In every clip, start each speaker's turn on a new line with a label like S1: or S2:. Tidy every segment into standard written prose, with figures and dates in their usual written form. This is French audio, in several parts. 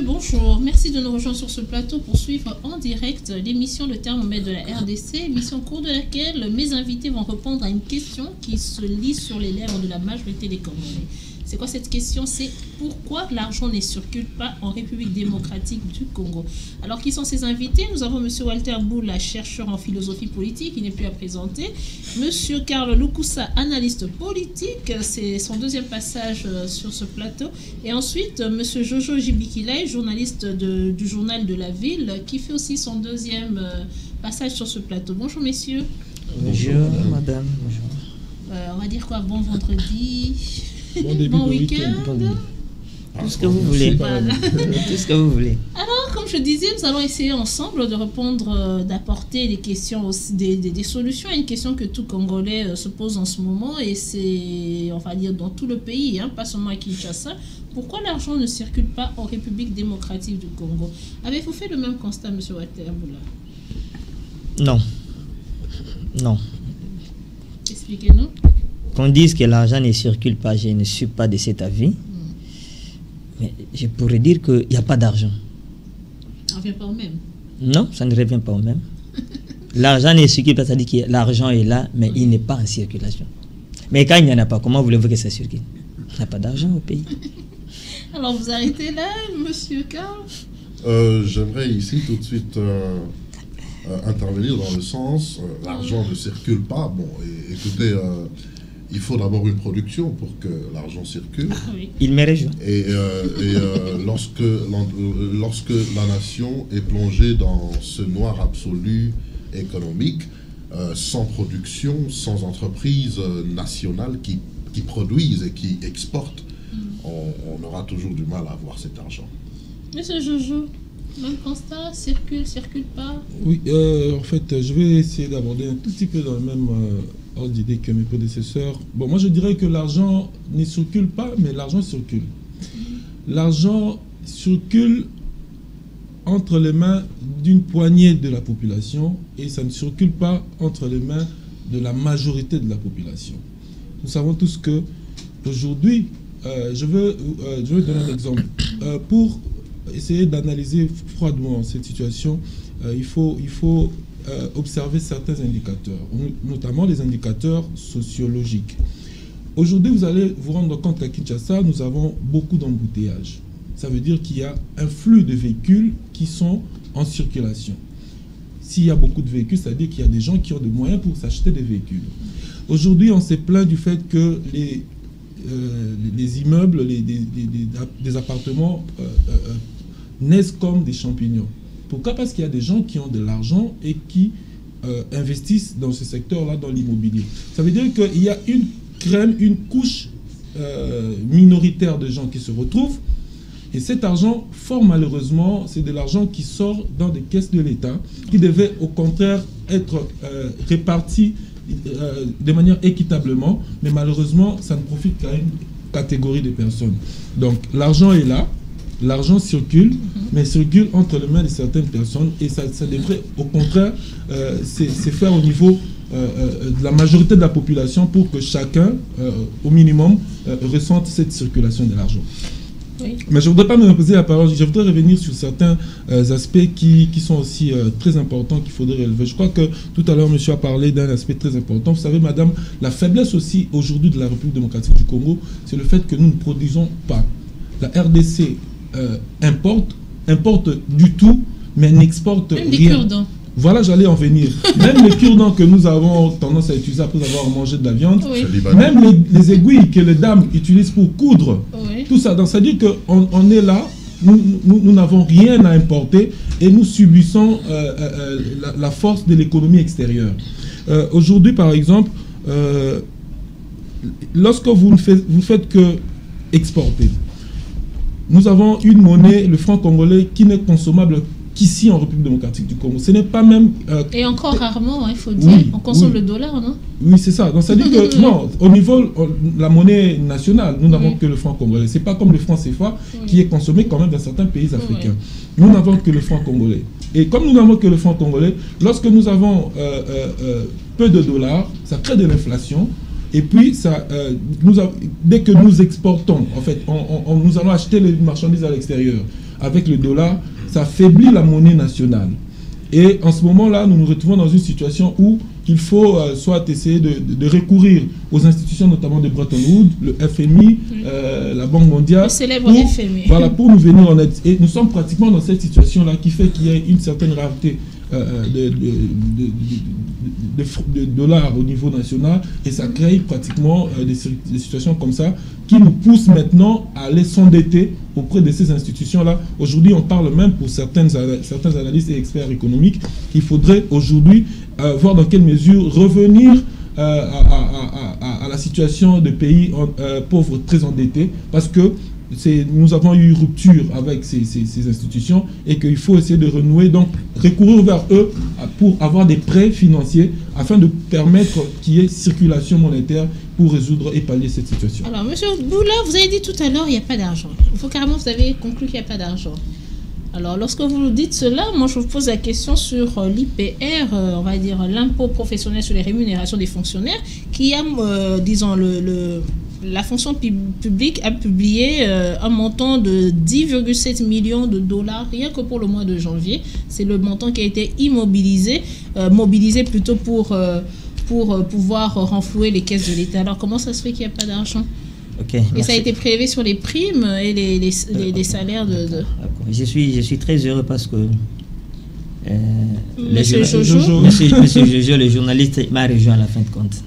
S1: bonjour. Merci de nous rejoindre sur ce plateau pour suivre en direct l'émission Le Thermomètre de la RDC, émission au cours de laquelle mes invités vont répondre à une question qui se lit sur les lèvres de la majorité des Congolais. C'est quoi cette question? C'est pourquoi l'argent ne circule pas en République démocratique du Congo? Alors, qui sont ces invités? Nous avons M. Walter Boula, chercheur en philosophie politique, il n'est plus à présenter. M. Karl Lukusa, analyste politique, c'est son deuxième passage sur ce plateau. Et ensuite, M. Jojo Jibikilei, journaliste du journal de la ville, qui fait aussi son deuxième passage sur ce plateau. Bonjour, messieurs.
S2: Bonjour, madame. Bonjour.
S1: On va dire quoi? Bon vendredi.
S3: Bon
S1: week-end.
S2: Tout ce que vous voulez. Tout ce que vous voulez.
S1: Alors, comme je disais, nous allons essayer ensemble de répondre, d'apporter des questions, des solutions à une question que tout Congolais se pose en ce moment. Et c'est, on va dire, dans tout le pays, hein, pas seulement à Kinshasa. Pourquoi l'argent ne circule pas en République démocratique du Congo? Avez-vous fait le même constat, M. Waterboula?
S2: Non. Non.
S1: Expliquez-nous.
S2: Qu'on dise que l'argent ne circule pas, je ne suis pas de cet avis. Mais je pourrais dire qu'il n'y a pas d'argent.
S1: Ça ne revient pas au même?
S2: Non, ça ne revient pas au même. L'argent ne circule pas, ça dit que l'argent est là, mais il n'est pas en circulation. Mais quand il n'y en a pas, comment voulez-vous que ça circule? Il n'y a pas d'argent au pays.
S1: Alors vous arrêtez là, monsieur Karl?
S3: J'aimerais ici tout de suite intervenir dans le sens, l'argent ne circule pas. Bon, écoutez, il faut d'abord une production pour que l'argent circule.
S1: Ah, oui.
S2: Il me rejoint.
S3: Et lorsque la nation est plongée dans ce noir absolu économique, sans production, sans entreprise nationale qui produisent et qui exportent, on aura toujours du mal à avoir cet argent.
S1: Monsieur Jojo, même constat, circule pas?
S4: Oui, en fait, je vais essayer d'aborder un tout petit peu dans le même ordre d'idée que mes prédécesseurs. Bon, moi je dirais que l'argent ne circule pas, mais l'argent circule. L'argent circule entre les mains d'une poignée de la population et ça ne circule pas entre les mains de la majorité de la population. Nous savons tous que aujourd'hui, je veux donner un exemple. Pour essayer d'analyser froidement cette situation, il faut observer certains indicateurs, notamment les indicateurs sociologiques. Aujourd'hui, vous allez vous rendre compte qu'à Kinshasa, nous avons beaucoup d'embouteillages. Ça veut dire qu'il y a un flux de véhicules qui sont en circulation. S'il y a beaucoup de véhicules, ça veut dire qu'il y a des gens qui ont des moyens pour s'acheter des véhicules. Aujourd'hui, on s'est plaint du fait que les immeubles, des appartements naissent comme des champignons. Pourquoi? Parce qu'il y a des gens qui ont de l'argent et qui investissent dans ce secteur-là, dans l'immobilier. Ça veut dire qu'il y a une couche minoritaire de gens qui se retrouvent. Et cet argent, fort malheureusement, c'est de l'argent qui sort dans des caisses de l'État, qui devait au contraire être réparti de manière équitablement, mais malheureusement, ça ne profite qu'à une catégorie de personnes. Donc l'argent est là, l'argent circule, mais circule entre les mains de certaines personnes, et ça devrait au contraire se faire au niveau de la majorité de la population pour que chacun, au minimum, ressente cette circulation de l'argent. Oui. Mais je ne voudrais pas me reposer la parole, je voudrais revenir sur certains aspects qui sont aussi très importants qu'il faudrait relever. Je crois que tout à l'heure, monsieur a parlé d'un aspect très important. Vous savez, madame, la faiblesse aussi aujourd'hui de la République démocratique du Congo, c'est le fait que nous ne produisons pas. La RDC importe du tout, mais n'exporte rien.
S1: Des cure-dents.
S4: Voilà, j'allais en venir. Même les cure-dents que nous avons tendance à utiliser après avoir mangé de la viande, oui. Même les aiguilles que les dames utilisent pour coudre, oui. Tout ça. Donc, ça dit qu'on est là, nous n'avons rien à importer et nous subissons la force de l'économie extérieure. Aujourd'hui, par exemple, lorsque vous ne faites que exporter, nous avons une monnaie, le franc congolais, qui n'est consommable qu'ici en République démocratique du Congo. Ce n'est pas même...
S1: et encore rarement, il faut dire. Oui, on consomme le dollar, non?
S4: Oui, c'est ça. Donc ça dit que, non, au niveau de la monnaie nationale, nous n'avons que le franc congolais. Ce n'est pas comme le franc CFA qui est consommé quand même dans certains pays africains. Nous n'avons que le franc congolais. Et comme nous n'avons que le franc congolais, lorsque nous avons peu de dollars, ça crée de l'inflation. Et puis, dès que nous exportons, en fait, nous allons acheter les marchandises à l'extérieur. avec le dollar, ça affaiblit la monnaie nationale. Et en ce moment-là, nous nous retrouvons dans une situation où il faut soit essayer de recourir aux institutions, notamment de Bretton Woods, le FMI, la Banque mondiale.
S1: Le célèbre FMI.
S4: Voilà, pour nous venir en aide. Et nous sommes pratiquement dans cette situation-là qui fait qu'il y a une certaine rareté de dollars au niveau national, et ça crée pratiquement des situations comme ça qui nous poussent maintenant à aller s'endetter auprès de ces institutions-là. Aujourd'hui, on parle même pour certains analystes et experts économiques qu'il faudrait aujourd'hui voir dans quelle mesure revenir à la situation de pays pauvres très endettés, parce que nous avons eu rupture avec ces institutions et qu'il faut essayer de renouer, donc recourir vers eux pour avoir des prêts financiers afin de permettre qu'il y ait circulation monétaire pour résoudre et pallier cette situation.
S1: Alors, monsieur Boula, vous avez dit tout à l'heure, il n'y a pas d'argent. Il faut carrément, vous avez conclu qu'il n'y a pas d'argent. Alors, lorsque vous nous dites cela, moi je vous pose la question sur l'IPR, on va dire l'impôt professionnel sur les rémunérations des fonctionnaires, qui a, disons, la fonction publique a publié un montant de 10,7 millions de dollars rien que pour le mois de janvier. C'est le montant qui a été mobilisé plutôt pour pouvoir renflouer les caisses de l'État. Alors comment ça se fait qu'il n'y a pas d'argent?
S2: Okay,
S1: et ça a été prélevé sur les primes et les salaires de...
S2: Je suis très heureux parce que
S1: Monsieur Jojo,
S2: le journaliste, m'a rejoint à la fin de compte.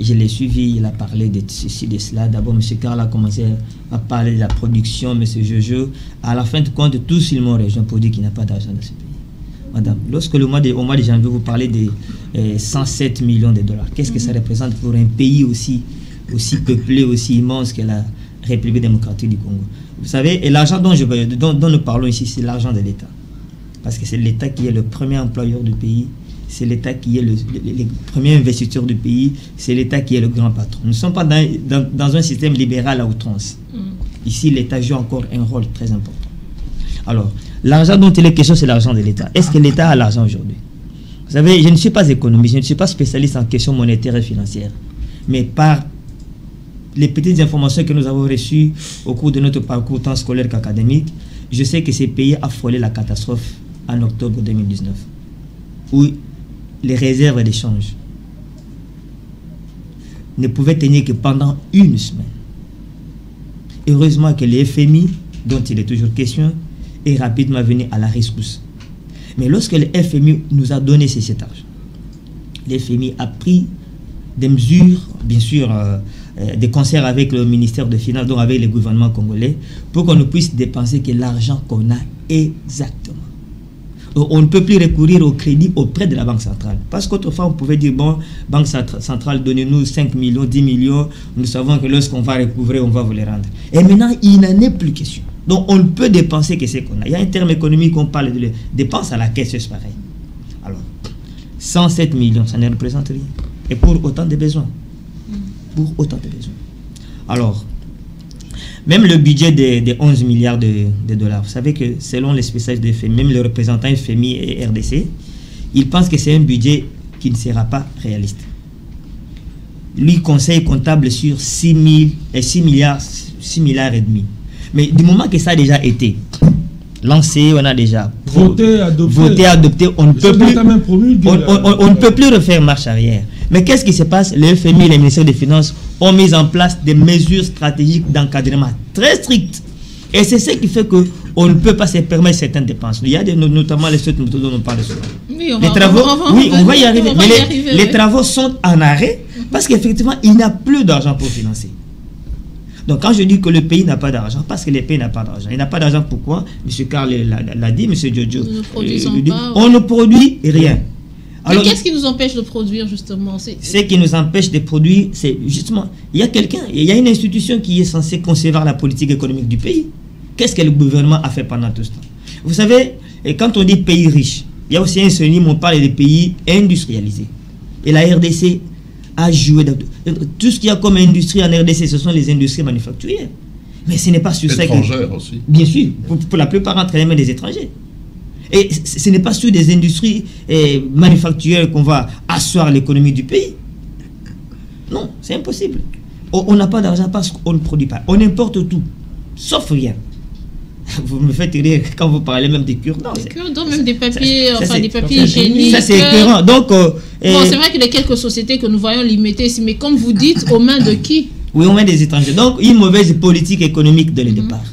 S2: Je l'ai suivi, il a parlé de ceci, de cela. D'abord, M. Karl a commencé à parler de la production, M. Jojo. À la fin de compte, tous ils m'ont rejoint pour dire qu'il n'y a pas d'argent dans ce pays. Madame, lorsque au mois de janvier, vous parlez de 107 millions de dollars, qu'est-ce que ça représente pour un pays aussi peuplé, aussi immense que la République démocratique du Congo? Vous savez, et l'argent dont nous parlons ici, c'est l'argent de l'État. Parce que c'est l'État qui est le premier employeur du pays, c'est l'État qui est le premier investisseur du pays, c'est l'État qui est le grand patron. Nous ne sommes pas dans un système libéral à outrance. Ici, l'État joue encore un rôle très important. Alors, l'argent dont il est question, c'est l'argent de l'État. Est-ce que l'État a l'argent aujourd'hui? Vous savez, je ne suis pas économiste, je ne suis pas spécialiste en questions monétaires et financières. Mais par les petites informations que nous avons reçues au cours de notre parcours tant scolaire qu'académique, je sais que ces pays a frôlé la catastrophe en octobre 2019, où les réserves d'échange ne pouvaient tenir que pendant une semaine. Heureusement que le FMI, dont il est toujours question, est rapidement venu à la rescousse. Mais lorsque le FMI nous a donné cet argent, le FMI a pris des mesures, bien sûr, des concerts avec le ministère des Finances, donc avec le gouvernement congolais, pour qu'on ne puisse dépenser que l'argent qu'on a exactement. On ne peut plus recourir au crédit auprès de la Banque centrale. Parce qu'autrefois, on pouvait dire, bon, Banque centrale, donnez-nous 5 millions, 10 millions, nous savons que lorsqu'on va recouvrer, on va vous les rendre. Et maintenant, il n'en est plus question. Donc, on ne peut dépenser que ce qu'on a. Il y a un terme économique, on parle de dépenses à la caisse, c'est pareil. Alors, 107 millions, ça ne représente rien. Et pour autant de besoins. Pour autant de besoins. Alors, même le budget de 11 milliards de dollars, vous savez que selon les spécialistes de FMI, même les représentants FMI et RDC, ils pensent que c'est un budget qui ne sera pas réaliste. Lui, conseil comptable sur 6 milliards et demi. Mais du moment que ça a déjà été lancé, on a déjà voté, adopté, on ne peut plus refaire marche arrière. Mais qu'est-ce qui se passe? Le FMI et les ministères des Finances ont mis en place des mesures stratégiques d'encadrement très strictes. Et c'est ce qui fait qu'on ne peut pas se permettre certaines dépenses. Il y a notamment les autres méthodes dont on parle souvent.
S1: Oui,
S2: on va y arriver. Mais les travaux sont en arrêt parce qu'effectivement, il n'y a plus d'argent pour financer. Donc quand je dis que le pays n'a pas d'argent, parce que le pays n'a pas d'argent. Il n'a pas d'argent, pourquoi? M. Karl l'a dit, M. Jojo. On ne produit rien.
S1: Alors, mais qu'est-ce qui nous empêche de produire justement?
S2: Ce qui nous empêche de produire, c'est justement, il y a une institution qui est censée concevoir la politique économique du pays. Qu'est-ce que le gouvernement a fait pendant tout ce temps? Vous savez, quand on dit pays riche, il y a aussi un synonyme, on parle des pays industrialisés. Et la RDC a joué dans tout ce qu'il y a comme industrie en RDC, ce sont les industries manufacturières. Mais ce n'est pas sur ça que...
S3: Étrangères aussi.
S2: Bien sûr, pour la plupart entre les mains des étrangers. Et ce n'est pas sur des industries manufacturières qu'on va asseoir l'économie du pays. Non, c'est impossible. On n'a pas d'argent parce qu'on ne produit pas. On importe tout, sauf rien. Vous me faites rire quand vous parlez même des cure-dents.
S1: Des cure-dents, même des papiers, des papiers
S2: hygiéniques. Ça, c'est écœurant. Donc,
S1: bon, c'est vrai que les quelques sociétés que nous voyons limitées ici, mais comme vous dites, aux mains de qui?
S2: Oui, aux mains des étrangers. Donc, une mauvaise politique économique dès le départ.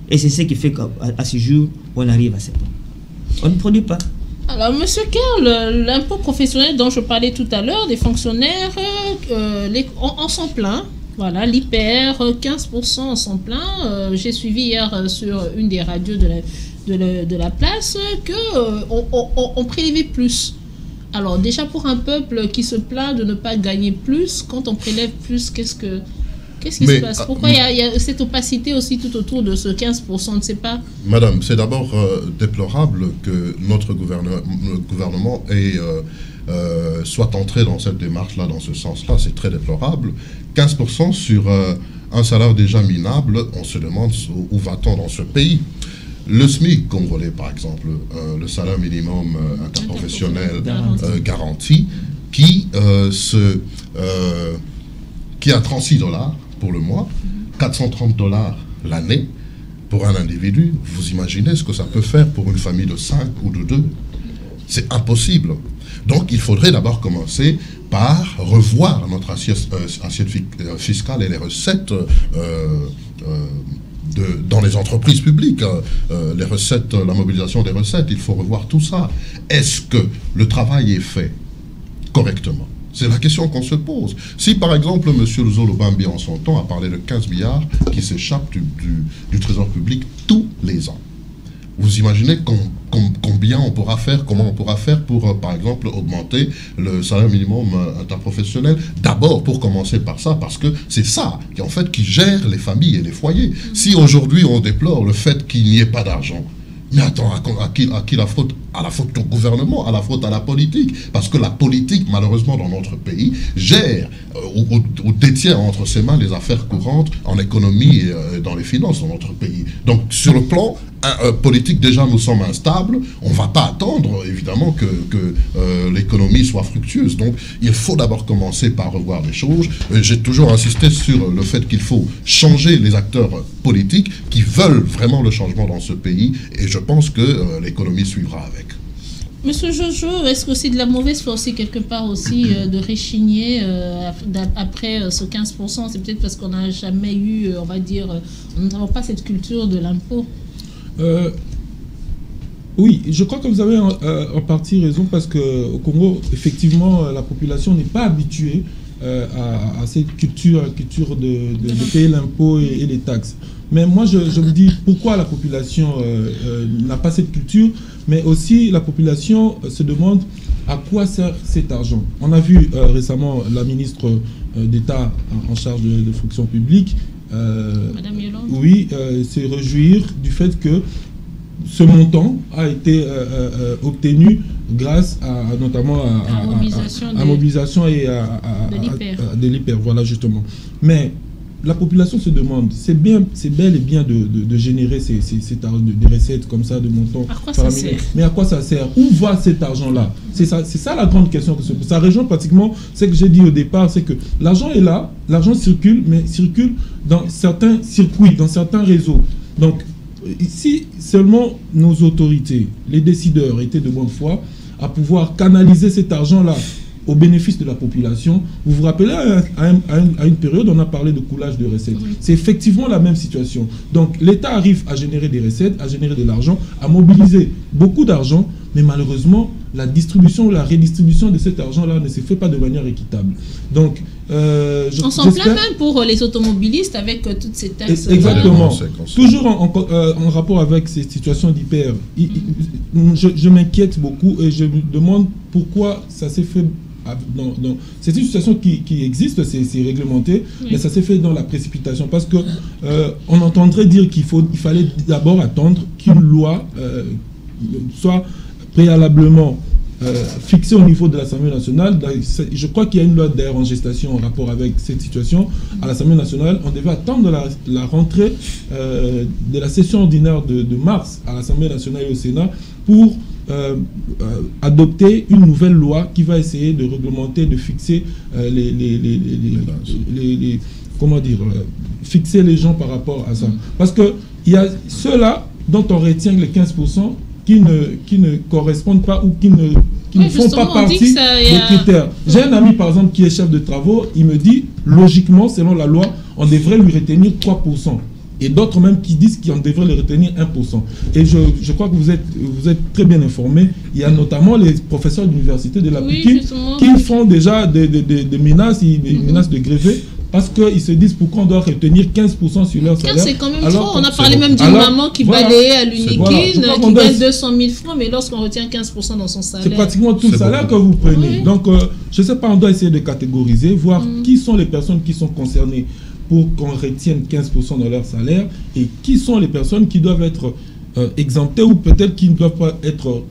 S2: Et c'est ce qui fait qu'à ce jour, on arrive à ce point. On ne produit pas.
S1: Alors, Monsieur Kerr, l'impôt professionnel dont je parlais tout à l'heure, des fonctionnaires, on s'en plaint. Voilà, l'IPR, 15% en s'en plaint. J'ai suivi hier sur une des radios de la place qu'on prélevait plus. Alors, déjà pour un peuple qui se plaint de ne pas gagner plus, quand on prélève plus, qu'est-ce qui se passe? Pourquoi il y a cette opacité aussi tout autour de ce 15%? On ne sait pas.
S3: Madame, c'est d'abord déplorable que notre gouvernement soit entré dans cette démarche-là, dans ce sens-là. C'est très déplorable. 15% sur un salaire déjà minable, on se demande où va-t-on dans ce pays. Le SMIC congolais, par exemple, le salaire minimum interprofessionnel garanti, qui a 36 $ pour le mois, 430 $ l'année pour un individu. Vous imaginez ce que ça peut faire pour une famille de 5 ou de 2? C'est impossible. Donc il faudrait d'abord commencer par revoir notre assiette fiscale et les recettes dans les entreprises publiques, les recettes, la mobilisation des recettes. Il faut revoir tout ça. Est-ce que le travail est fait correctement? C'est la question qu'on se pose. Si, par exemple, M. Zolo Bambi, en son temps, a parlé de 15 milliards qui s'échappent du trésor public tous les ans, vous imaginez combien on pourra faire, comment on pourra faire pour, par exemple, augmenter le salaire minimum interprofessionnel? D'abord, pour commencer par ça, parce que c'est ça qui, en fait, qui gère les familles et les foyers. Si aujourd'hui, on déplore le fait qu'il n'y ait pas d'argent, mais attends, à qui la faute? À la faute au gouvernement, à la faute à la politique. Parce que la politique, malheureusement, dans notre pays, gère ou détient entre ses mains les affaires courantes en économie et dans les finances dans notre pays. Donc, sur le plan politique, déjà, nous sommes instables. On ne va pas attendre, évidemment, que l'économie soit fructueuse. Donc, il faut d'abord commencer par revoir les choses. J'ai toujours insisté sur le fait qu'il faut changer les acteurs politiques qui veulent vraiment le changement dans ce pays. Et je pense que l'économie suivra avec.
S1: Monsieur Jojo, est-ce que c'est de la mauvaise foi aussi quelque part aussi de réchigner après ce 15%? C'est peut-être parce qu'on n'a jamais eu, on va dire, nous n'avons pas cette culture de l'impôt.
S4: Oui, je crois que vous avez en partie raison parce qu'au Congo, effectivement, la population n'est pas habituée à cette culture de payer l'impôt et les taxes. Mais moi, je me dis pourquoi la population n'a pas cette culture, mais aussi la population se demande à quoi sert cet argent. On a vu récemment la ministre d'État en charge de fonction publique,
S1: Madame Yolande.
S4: Oui, se réjouir du fait que ce montant a été obtenu grâce à notamment à mobilisation et de l'IPR, voilà justement. Mais la population se demande, c'est bel et bien de générer des recettes comme ça, de montants.
S1: À quoi ça sert?
S4: Mais à quoi ça sert? Où va cet argent-là? C'est ça la grande question que se pose. Ça rejoint pratiquement ce que j'ai dit au départ, c'est que l'argent est là, l'argent circule, mais circule dans certains circuits, dans certains réseaux. Donc, si seulement nos autorités, les décideurs étaient de bonne foi à pouvoir canaliser cet argent-là au bénéfice de la population. Vous vous rappelez, à une période, on a parlé de coulage de recettes. Oui. C'est effectivement la même situation. Donc, l'État arrive à générer des recettes, à générer de l'argent, à mobiliser beaucoup d'argent, mais malheureusement, la distribution ou la redistribution de cet argent-là ne se fait pas de manière équitable. Donc,
S1: on s'en plaint même pour les automobilistes avec toutes ces taxes.
S4: Exactement. Toujours en rapport avec ces situations d'IPR, je m'inquiète beaucoup et je me demande pourquoi ça s'est fait. C'est une situation qui existe, c'est réglementé, oui. Mais ça s'est fait dans la précipitation parce que on entendrait dire qu'il fallait d'abord attendre qu'une loi soit préalablement fixée au niveau de l'Assemblée nationale. Je crois qu'il y a une loi d'ailleurs en gestation en rapport avec cette situation. À l'Assemblée nationale, on devait attendre la rentrée de la session ordinaire de mars à l'Assemblée nationale et au Sénat pour adopter une nouvelle loi qui va essayer de réglementer, de fixer fixer les gens par rapport à ça. Parce que il y a ceux-là dont on retient les 15% qui ne correspondent pas ou qui ne font pas partie des critères. J'ai un ami, par exemple, qui est chef de travaux, il me dit, logiquement, selon la loi, on devrait lui retenir 3%. Et d'autres même qui disent qu'on devrait le retenir 1%. Et je crois que vous êtes très bien informés. Il y a notamment les professeurs d'université de la Pikine qui font déjà des menaces, des menaces de gréver, parce qu'ils se disent pourquoi on doit retenir 15% sur leur salaire.
S1: C'est quand même trop. On a parlé même d'une maman qui balayait à l'Unikine, qui gagne 200 000 francs, mais lorsqu'on retient 15% dans son salaire...
S4: C'est pratiquement tout le salaire que vous prenez. Oui. Donc, je ne sais pas, on doit essayer de catégoriser, voir qui sont les personnes qui sont concernées pour qu'on retienne 15% de leur salaire et qui sont les personnes qui doivent être exemptées ou peut-être qui ne doivent pas être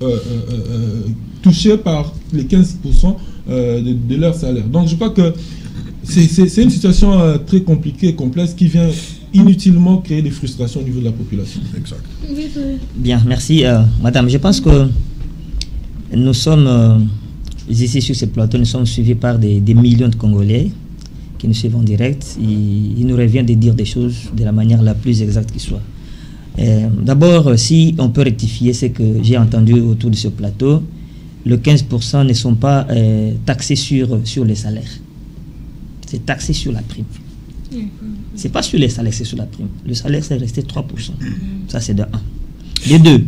S4: touchées par les 15% de leur salaire. Donc, je crois que c'est une situation très compliquée et complexe qui vient inutilement créer des frustrations au niveau de la population.
S3: Exact.
S2: Bien, merci. Madame, je pense que nous sommes ici sur ce plateau, nous sommes suivis par des millions de Congolais qui nous suivent en direct. Il nous revient de dire des choses de la manière la plus exacte qui soit. D'abord, si on peut rectifier ce que j'ai entendu autour de ce plateau, le 15% ne sont pas taxés sur les salaires. C'est taxé sur la prime. C'est pas sur les salaires, c'est sur la prime. Le salaire, c'est resté 3%. Ça, c'est de 1. De 2,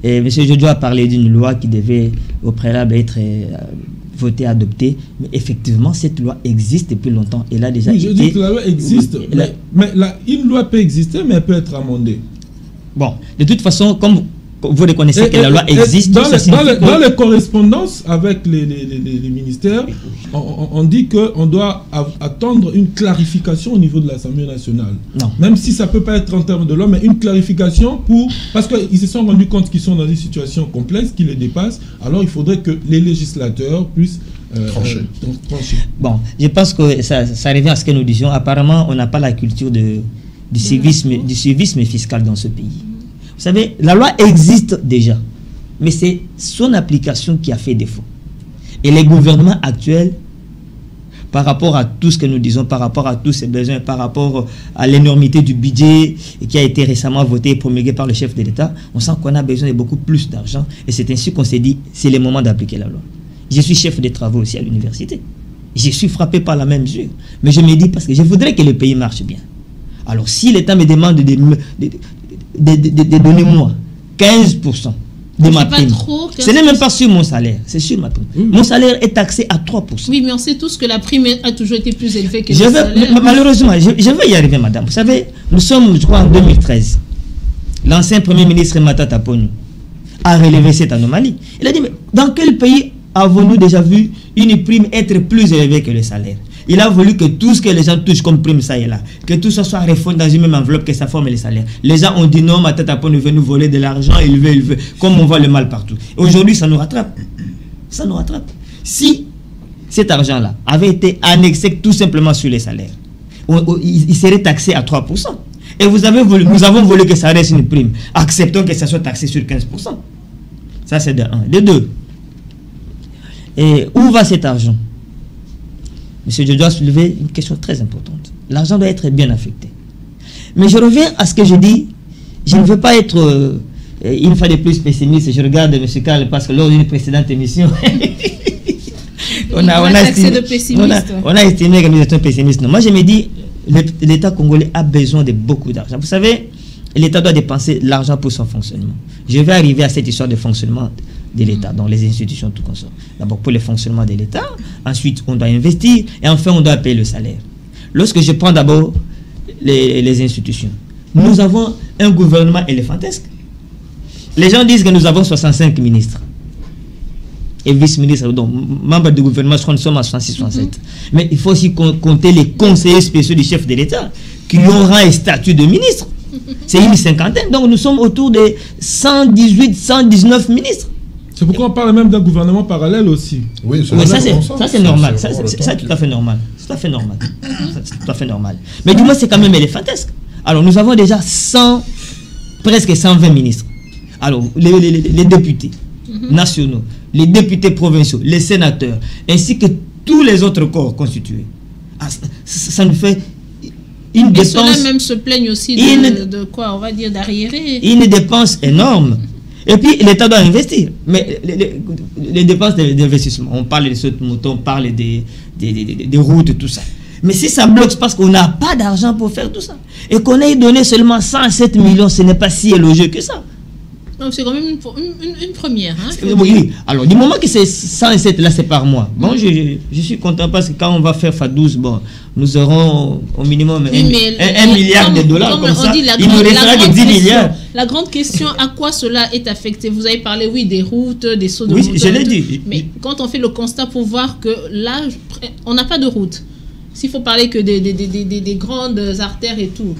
S2: M. Jojo a parlé d'une loi qui devait au préalable être votée, adoptée. Mais effectivement, cette loi existe depuis longtemps. Elle a déjà
S4: je dis que la loi existe. Oui, mais une loi peut exister, mais elle peut être amendée.
S2: Bon, de toute façon, comme vous reconnaissez que la loi existe.
S4: Dans les correspondances avec les ministères, on dit qu'on doit attendre une clarification au niveau de l'Assemblée nationale.
S2: Non.
S4: Même si ça ne peut pas être en termes de loi, mais une clarification parce qu'ils se sont rendus compte qu'ils sont dans une situation complexe, qui les dépasse. Alors il faudrait que les législateurs puissent trancher.
S2: Bon, je pense que ça revient à ce que nous disions. Apparemment, on n'a pas la culture du civisme fiscal dans ce pays. Vous savez, la loi existe déjà, mais c'est son application qui a fait défaut. Et les gouvernements actuels, par rapport à tout ce que nous disons, par rapport à tous ces besoins, par rapport à l'énormité du budget qui a été récemment voté et promulgué par le chef de l'État, on sent qu'on a besoin de beaucoup plus d'argent. Et c'est ainsi qu'on s'est dit, c'est le moment d'appliquer la loi. Je suis chef de travaux aussi à l'université. Je suis frappé par la même mesure. Mais je me dis, parce que je voudrais que le pays marche bien. Alors, si l'État me demande de donner moi 15% de ma prime. Ce n'est même pas sur mon salaire, c'est sur ma prime. Mon salaire est taxé à 3%.
S1: Oui, mais on sait tous que la prime a toujours été plus élevée que le salaire.
S2: Malheureusement, je vais y arriver, madame. Vous savez, nous sommes, je crois, en 2013. L'ancien Premier ministre Matata Ponyo a relevé cette anomalie. Il a dit, mais dans quel pays avons-nous déjà vu une prime être plus élevée que le salaire? Il a voulu que tout ce que les gens touchent comme prime, ça et là, que tout ça soit refondu dans une même enveloppe, que ça forme les salaires. Les gens ont dit non, Matata Ponyo veut nous voler de l'argent, il veut, comme on voit le mal partout. Aujourd'hui, ça nous rattrape. Ça nous rattrape. Si cet argent-là avait été annexé tout simplement sur les salaires, il serait taxé à 3%. Et nous avons voulu que ça reste une prime. Acceptons que ça soit taxé sur 15%. Ça, c'est de 1. De 2. Et où va cet argent? Monsieur Jojo a soulevé une question très importante. L'argent doit être bien affecté. Mais je reviens à ce que je dis. Je ne veux pas être une fois de plus pessimiste. Je regarde M. Karl parce que lors d'une précédente émission, on a estimé que nous étions pessimistes. Non, moi, je me dis, l'État congolais a besoin de beaucoup d'argent. Vous savez, l'État doit dépenser l'argent pour son fonctionnement. Je vais arriver à cette histoire de fonctionnement de l'État, dans les institutions, tout comme ça. D'abord pour le fonctionnement de l'État, ensuite on doit investir, et enfin on doit payer le salaire. Lorsque je prends d'abord les institutions, nous avons un gouvernement éléphantesque. Les gens disent que nous avons 65 ministres et vice-ministres, donc membres du gouvernement, je crois que nous sommes à 66-67. Mais il faut aussi compter les conseillers spéciaux du chef de l'État, qui ont rang et statut de ministre. C'est une cinquantaine, donc nous sommes autour de 118, 119 ministres.
S4: C'est pourquoi on parle même d'un gouvernement parallèle aussi.
S2: Oui, ça c'est normal. Ça c'est tout à fait normal. C'est tout à fait normal. C'est tout à fait normal. Mais du moins c'est quand même éléphantesque. Alors nous avons déjà presque 120 ministres. Alors les députés nationaux, les députés provinciaux, les sénateurs, ainsi que tous les autres corps constitués. Ça nous fait une
S1: Mais
S2: dépense...
S1: ceux-là même se plaignent aussi de quoi, on va dire, d'arriérés.
S2: Une dépense énorme. Et puis, l'État doit investir. Mais les dépenses d'investissement, on parle des sautes moutons, on parle des routes, tout ça. Mais si ça bloque, c'est parce qu'on n'a pas d'argent pour faire tout ça. Et qu'on ait donné seulement 107 millions, ce n'est pas si élogieux que ça.
S1: Donc c'est quand même une première. Hein,
S2: oui, alors du moment que c'est 107, là c'est par mois. Bon, je suis content parce que quand on va faire x12, bon, nous aurons au minimum 1 milliard de dollars. Comme ça, il nous restera que 10 milliards.
S1: La grande question, à quoi cela est affecté? Vous avez parlé, oui, des routes, des sauts de
S2: oui,
S1: moteur.
S2: Je l'ai dit.
S1: Mais quand on fait le constat pour voir que là, on n'a pas de route. S'il faut parler que des grandes artères et tout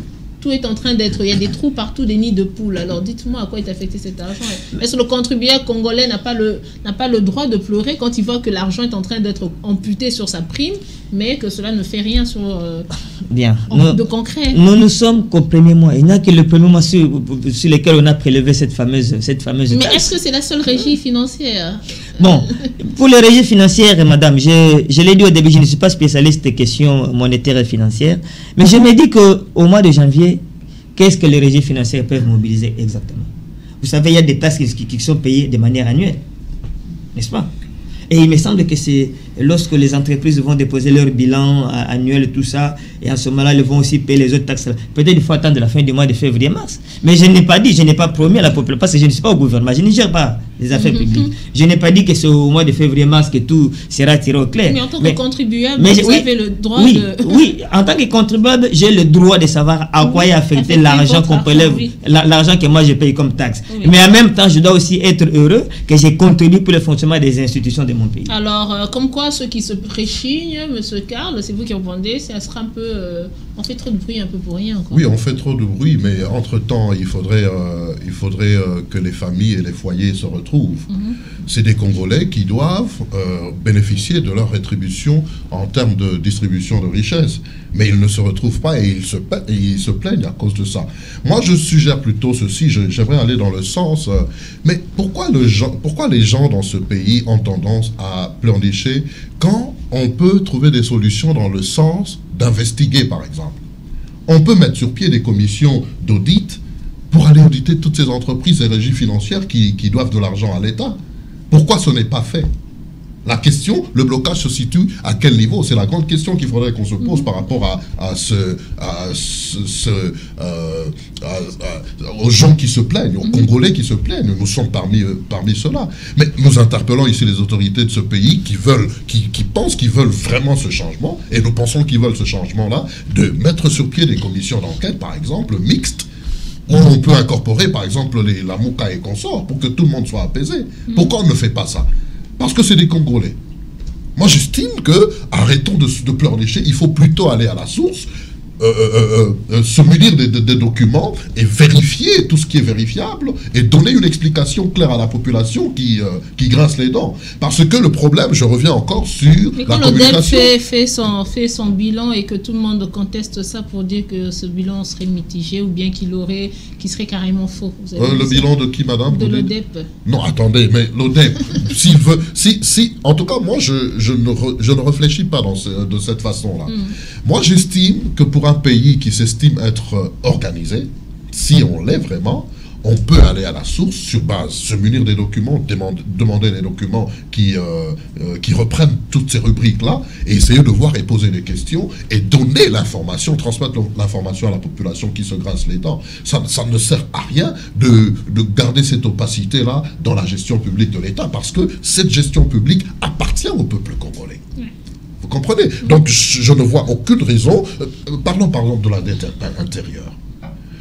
S1: est en train d'être... Il y a des trous partout, des nids de poules. Alors dites-moi à quoi est affecté cet argent. Est-ce que le contribuable congolais n'a pas le droit de pleurer quand il voit que l'argent est en train d'être amputé sur sa prime, mais que cela ne fait rien sur de concret?
S2: Nous sommes qu'au premier mois. Il n'y a que le premier mois sur lequel on a prélevé cette fameuse
S1: Mais taxe. Est-ce que c'est la seule régie financière?
S2: Bon, pour les régies financières, madame, je l'ai dit au début, je ne suis pas spécialiste des questions monétaires et financières, mais je me dis qu'au mois de janvier, qu'est-ce que les régies financières peuvent mobiliser exactement? Vous savez, il y a des taxes qui sont payées de manière annuelle, n'est-ce pas? Et il me semble que c'est lorsque les entreprises vont déposer leur bilan annuel, tout ça, et en ce moment-là, elles vont aussi payer les autres taxes. Peut-être il faut attendre la fin du mois de février-mars. Mais je n'ai pas dit, je n'ai pas promis à la population, parce que je ne suis pas au gouvernement, je ne gère pas les affaires publiques. Je n'ai pas dit que c'est au mois de février-mars que tout sera tiré au clair.
S1: Mais en tant que contribuable, vous avez le droit de...
S2: Oui, en tant que contribuable, j'ai le droit de savoir à quoi est affecté l'argent qu'on prélève, l'argent que moi je paye comme taxe. Oui. Mais en même temps, je dois aussi être heureux que j'ai contribué pour le fonctionnement des institutions de mon pays.
S1: Alors, comme quoi, ceux qui se préchignent, M. Karl, c'est vous qui répondez, ça sera un peu... on fait trop de bruit un peu pour rien. Quoi.
S3: Oui, on fait trop de bruit, mais entre-temps, il faudrait que les familles et les foyers se retrouvent. C'est des Congolais qui doivent bénéficier de leur rétribution en termes de distribution de richesses. Mais ils ne se retrouvent pas et ils se plaignent à cause de ça. Moi, je suggère plutôt ceci, j'aimerais aller dans le sens... mais pourquoi les gens dans ce pays ont tendance à pleurnicher quand on peut trouver des solutions dans le sens d'investiguer, par exemple? On peut mettre sur pied des commissions d'audit pour aller auditer toutes ces entreprises et régies financières qui doivent de l'argent à l'État. Pourquoi ce n'est pas fait? La question, le blocage se situe à quel niveau? C'est la grande question qu'il faudrait qu'on se pose par rapport aux gens qui se plaignent, aux Congolais qui se plaignent. Nous sommes parmi ceux-là. Mais nous interpellons ici les autorités de ce pays qui pensent qu'ils veulent vraiment ce changement, et nous pensons qu'ils veulent ce changement-là, de mettre sur pied des commissions d'enquête, par exemple, mixtes, où on peut incorporer, par exemple, la Mouka et consorts, pour que tout le monde soit apaisé. Pourquoi on ne fait pas ça? Parce que c'est des Congolais. Moi, j'estime que, arrêtons de pleurnicher, il faut plutôt aller à la source, se munir des documents et vérifier tout ce qui est vérifiable et donner une explication claire à la population qui grince les dents. Parce que le problème, je reviens encore sur la communication.
S1: Mais quand fait son bilan et que tout le monde conteste ça pour dire que ce bilan serait mitigé ou bien qu'il serait carrément faux.
S3: Le bilan de qui, madame?
S1: De l'ODEP.
S3: Non, attendez, mais l'ODEP, s'il veut... en tout cas, moi, je ne réfléchis pas de cette façon-là. Moi, j'estime que pour un pays qui s'estime être organisé, si on l'est vraiment, on peut aller à la source sur base, se munir des documents, demander des documents qui reprennent toutes ces rubriques-là, et essayer de voir et poser des questions, et donner l'information, transmettre l'information à la population qui se grince les dents. Ça ne sert à rien de garder cette opacité-là dans la gestion publique de l'État, parce que cette gestion publique appartient au peuple congolais. Vous comprenez? Donc, je ne vois aucune raison. Parlons par exemple de la dette intérieure.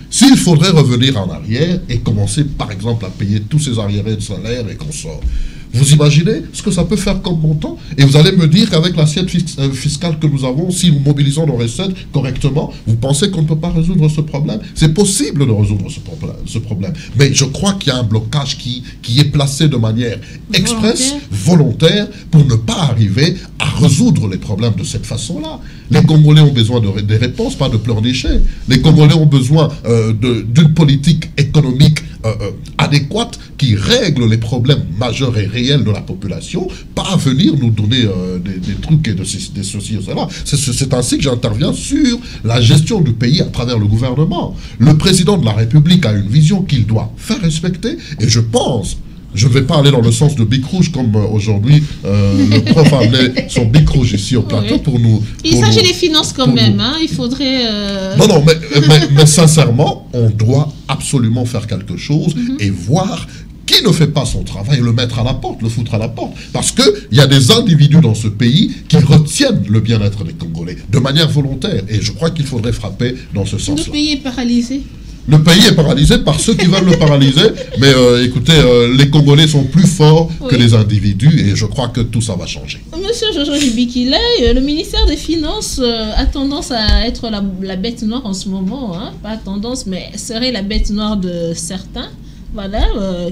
S3: S'il faudrait revenir en arrière et commencer, par exemple, à payer tous ces arriérés de salaire et consorts, vous imaginez ce que ça peut faire comme montant? Et vous allez me dire qu'avec l'assiette fiscale que nous avons, si nous mobilisons nos recettes correctement, vous pensez qu'on ne peut pas résoudre ce problème? C'est possible de résoudre ce problème. Mais je crois qu'il y a un blocage qui est placé de manière expresse, volontaire, pour ne pas arriver à résoudre les problèmes de cette façon-là. Les Congolais ont besoin des réponses, pas de pleurnicher. Les Congolais ont besoin d'une politique économique adéquate qui règle les problèmes majeurs et réels de la population, pas à venir nous donner des trucs et des ceci et cela. C'est ainsi que j'interviens sur la gestion du pays à travers le gouvernement. Le président de la République a une vision qu'il doit faire respecter, et je pense, je ne vais pas aller dans le sens de Bic Rouge comme aujourd'hui le prof a amené son Bic Rouge ici au plateau pour nous...
S1: Il s'agit des finances quand même, hein, il faudrait...
S3: Non, mais sincèrement, on doit absolument faire quelque chose et voir qui ne fait pas son travail, le mettre à la porte, le foutre à la porte. Parce qu'il y a des individus dans ce pays qui retiennent le bien-être des Congolais de manière volontaire. Et je crois qu'il faudrait frapper dans ce sens-là.
S1: Le pays est paralysé.
S3: Le pays est paralysé par ceux qui veulent le paralyser, mais écoutez, les Congolais sont plus forts que les individus, et je crois que tout ça va changer.
S1: Monsieur Jojo Bikile, le ministère des Finances a tendance à être la bête noire en ce moment, hein. Pas tendance, mais serait la bête noire de certains. Voilà,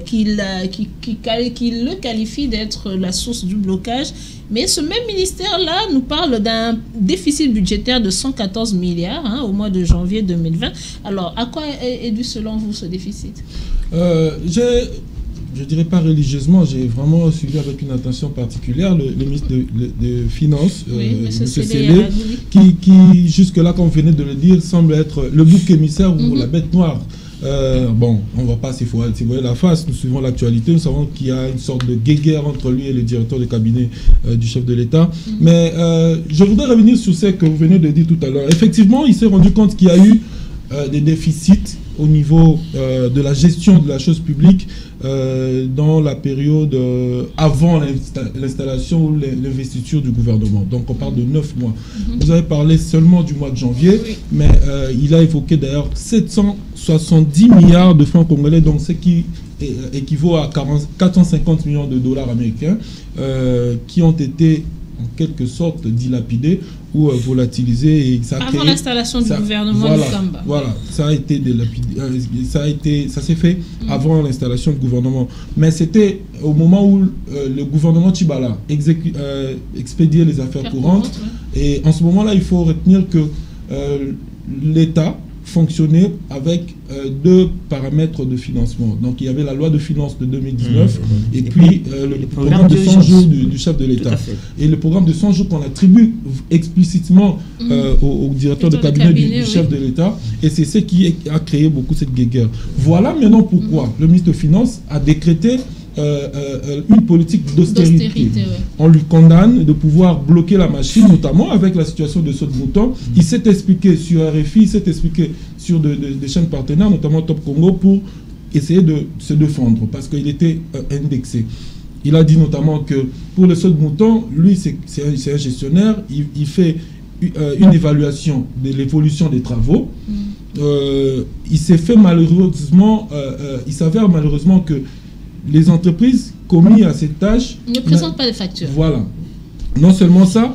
S1: qui le qualifie d'être la source du blocage. Mais ce même ministère-là nous parle d'un déficit budgétaire de 114 milliards hein, au mois de janvier 2020. Alors, à quoi est dû selon vous ce déficit?
S4: Je dirais pas religieusement, j'ai vraiment suivi avec une attention particulière le ministre des Finances, M. Sélé, qui jusque-là, comme vous venez de le dire, semble être le bouc émissaire ou la bête noire. Bon, on ne va pas s'y voir la face, nous suivons l'actualité, nous savons qu'il y a une sorte de guéguerre entre lui et le directeur de cabinet du chef de l'État. Mais je voudrais revenir sur ce que vous venez de dire tout à l'heure. Effectivement, il s'est rendu compte qu'il y a eu des déficits au niveau de la gestion de la chose publique dans la période avant l'installation ou l'investiture du gouvernement. Donc on parle de 9 mois. Vous avez parlé seulement du mois de janvier, mais il a évoqué d'ailleurs 770 milliards de francs congolais, donc ce qui équivaut à 450 millions de dollars américains qui ont été en quelque sorte dilapidés ou volatilisés. Et ça
S1: avant l'installation du gouvernement
S4: voilà,
S1: du Kamba.
S4: Voilà, ça a été ça s'est fait avant l'installation du gouvernement. Mais c'était au moment où le gouvernement Tshibala expédiait les affaires courantes. Et en ce moment-là, il faut retenir que l'État fonctionner avec deux paramètres de financement. Donc il y avait la loi de finances de 2019 et puis le programme de 100 jours du chef de l'État. Et le programme de 100 jours qu'on attribue explicitement au directeur de cabinet du chef de l'État. Et c'est ce qui a créé beaucoup cette guéguerre. Voilà maintenant pourquoi le ministre des Finances a décrété une politique d'austérité. On lui condamne de pouvoir bloquer la machine, notamment avec la situation de saute-mouton. Il s'est expliqué sur RFI, il s'est expliqué sur des chaînes partenaires, notamment Top Congo, pour essayer de se défendre, parce qu'il était indexé. Il a dit notamment que pour le saute-mouton, lui, c'est un gestionnaire, il fait une évaluation de l'évolution des travaux. Il s'est fait malheureusement, il s'avère malheureusement que les entreprises commises à cette tâche
S1: ne présentent pas de factures.
S4: Voilà. Non seulement ça,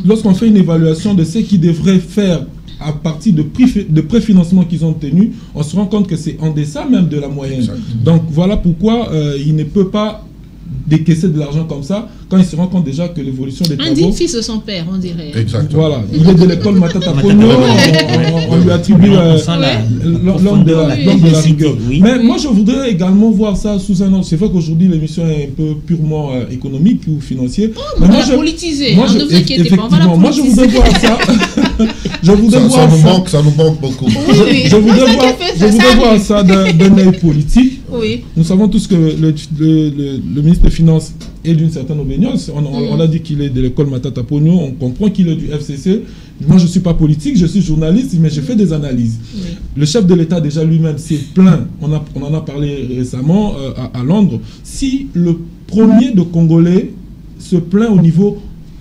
S4: lorsqu'on fait une évaluation de ce qu'ils devraient faire à partir de préfinancement qu'ils ont obtenu, on se rend compte que c'est en deçà même de la moyenne. Exactement. Donc voilà pourquoi il ne peut pas décaisser de l'argent comme ça quand il se rend compte déjà que l'évolution des travaux... Un
S1: digne fils de son père, on dirait.
S3: Exactement.
S4: Voilà, il est de l'école Matata Pogno, on lui attribue l'homme de la rigueur. Mais moi je voudrais également voir ça sous un autre. C'est vrai qu'aujourd'hui l'émission est un peu purement économique ou financière.
S1: On va la politiser, ne vous inquiétez pas, on va la politiser.
S4: Moi je voudrais voir ça.
S3: Ça nous manque beaucoup.
S4: Je voudrais voir ça d'un œil politique.
S1: Oui.
S4: Nous savons tous que le ministre des Finances est d'une certaine obédience. On a dit qu'il est de l'école Matata Pogno, on comprend qu'il est du FCC. Moi, je ne suis pas politique, je suis journaliste, mais je fais des analyses. Oui. Le chef de l'État, déjà lui-même, s'est plaint, on en a parlé récemment à Londres, si le premier de Congolais se plaint au niveau,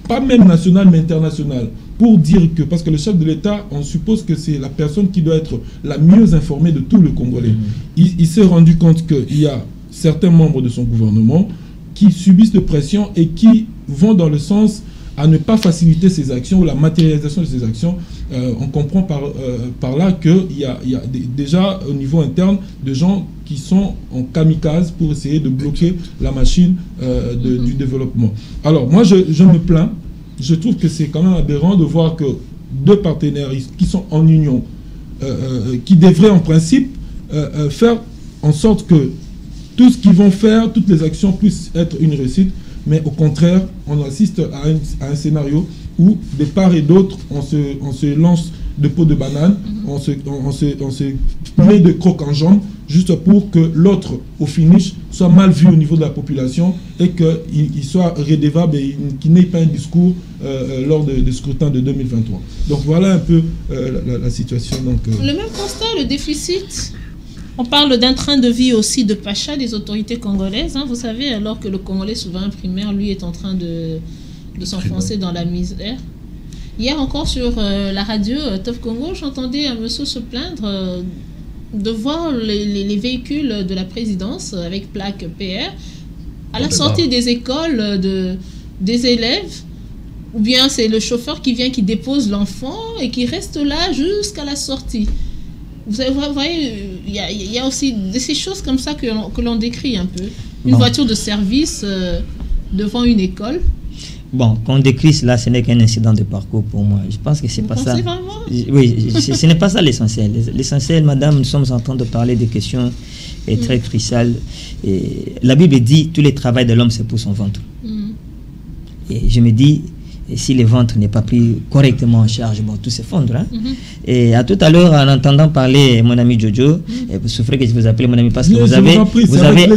S4: pas même national, mais international, pour dire que, parce que le chef de l'État, on suppose que c'est la personne qui doit être la mieux informée de tout le Congolais. Il s'est rendu compte qu'il y a certains membres de son gouvernement qui subissent de pression et qui vont dans le sens à ne pas faciliter ces actions ou la matérialisation de ces actions. On comprend par là qu'il y a déjà au niveau interne de gens qui sont en kamikaze pour essayer de bloquer la machine du développement. Alors moi je me plains, je trouve que c'est quand même aberrant de voir que deux partenaires qui sont en union, qui devraient en principe faire en sorte que tout ce qu'ils vont faire, toutes les actions puissent être une réussite, mais au contraire, on assiste à un scénario où, de part et d'autre, on se lance de peau de banane, on se met de crocs en jambes, juste pour que l'autre, au finish, soit mal vu au niveau de la population et qu'il soit redevable et qu'il n'ait pas un discours lors du scrutin de 2023. Donc voilà un peu la situation. Donc,
S1: Le même constat, le déficit. On parle d'un train de vie aussi de Pacha des autorités congolaises. Hein, vous savez, alors que le Congolais souverain primaire, lui, est en train de s'enfoncer dans la misère. Hier encore sur la radio Top Congo, j'entendais un monsieur se plaindre de voir les véhicules de la présidence avec plaque PR à la sortie des écoles des élèves, ou bien c'est le chauffeur qui vient, qui dépose l'enfant et qui reste là jusqu'à la sortie. Vous voyez, il y a aussi ces choses comme ça que l'on décrit un peu. Une voiture de service devant une école.
S2: Bon, quand on décrit cela, ce n'est qu'un incident de parcours pour moi. Je pense que c'est pas ça.
S1: Vraiment?
S2: Oui, ce n'est pas ça l'essentiel. L'essentiel, madame, nous sommes en train de parler de questions très cruciales. Et la Bible dit tous les travaux de l'homme, c'est pour son ventre. Et je me dis, si le ventre n'est pas pris correctement en charge, bon, tout s'effondre. Hein? Et à tout à l'heure, en entendant parler mon ami Jojo, vous souffrez que je vous appelle mon ami parce que vous avez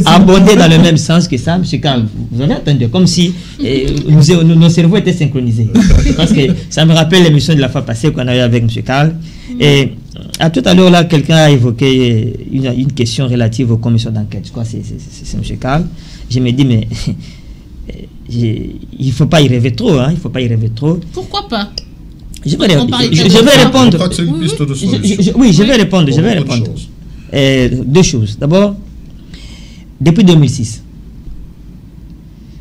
S2: abordé dans le même sens que ça, M. Carl. Vous avez entendu, comme si nos cerveaux étaient synchronisés. Parce que ça me rappelle l'émission de la fois passée qu'on a eu avec M. Carl. Et à tout à l'heure, là, quelqu'un a évoqué une question relative aux commissions d'enquête. Je crois que c'est M. Carl. Je me dis, mais... il ne faut pas y rêver trop, hein, il faut pas y rêver trop.
S1: Pourquoi pas?
S2: Je vais répondre. Oui, je vais répondre. Deux choses. D'abord, depuis 2006,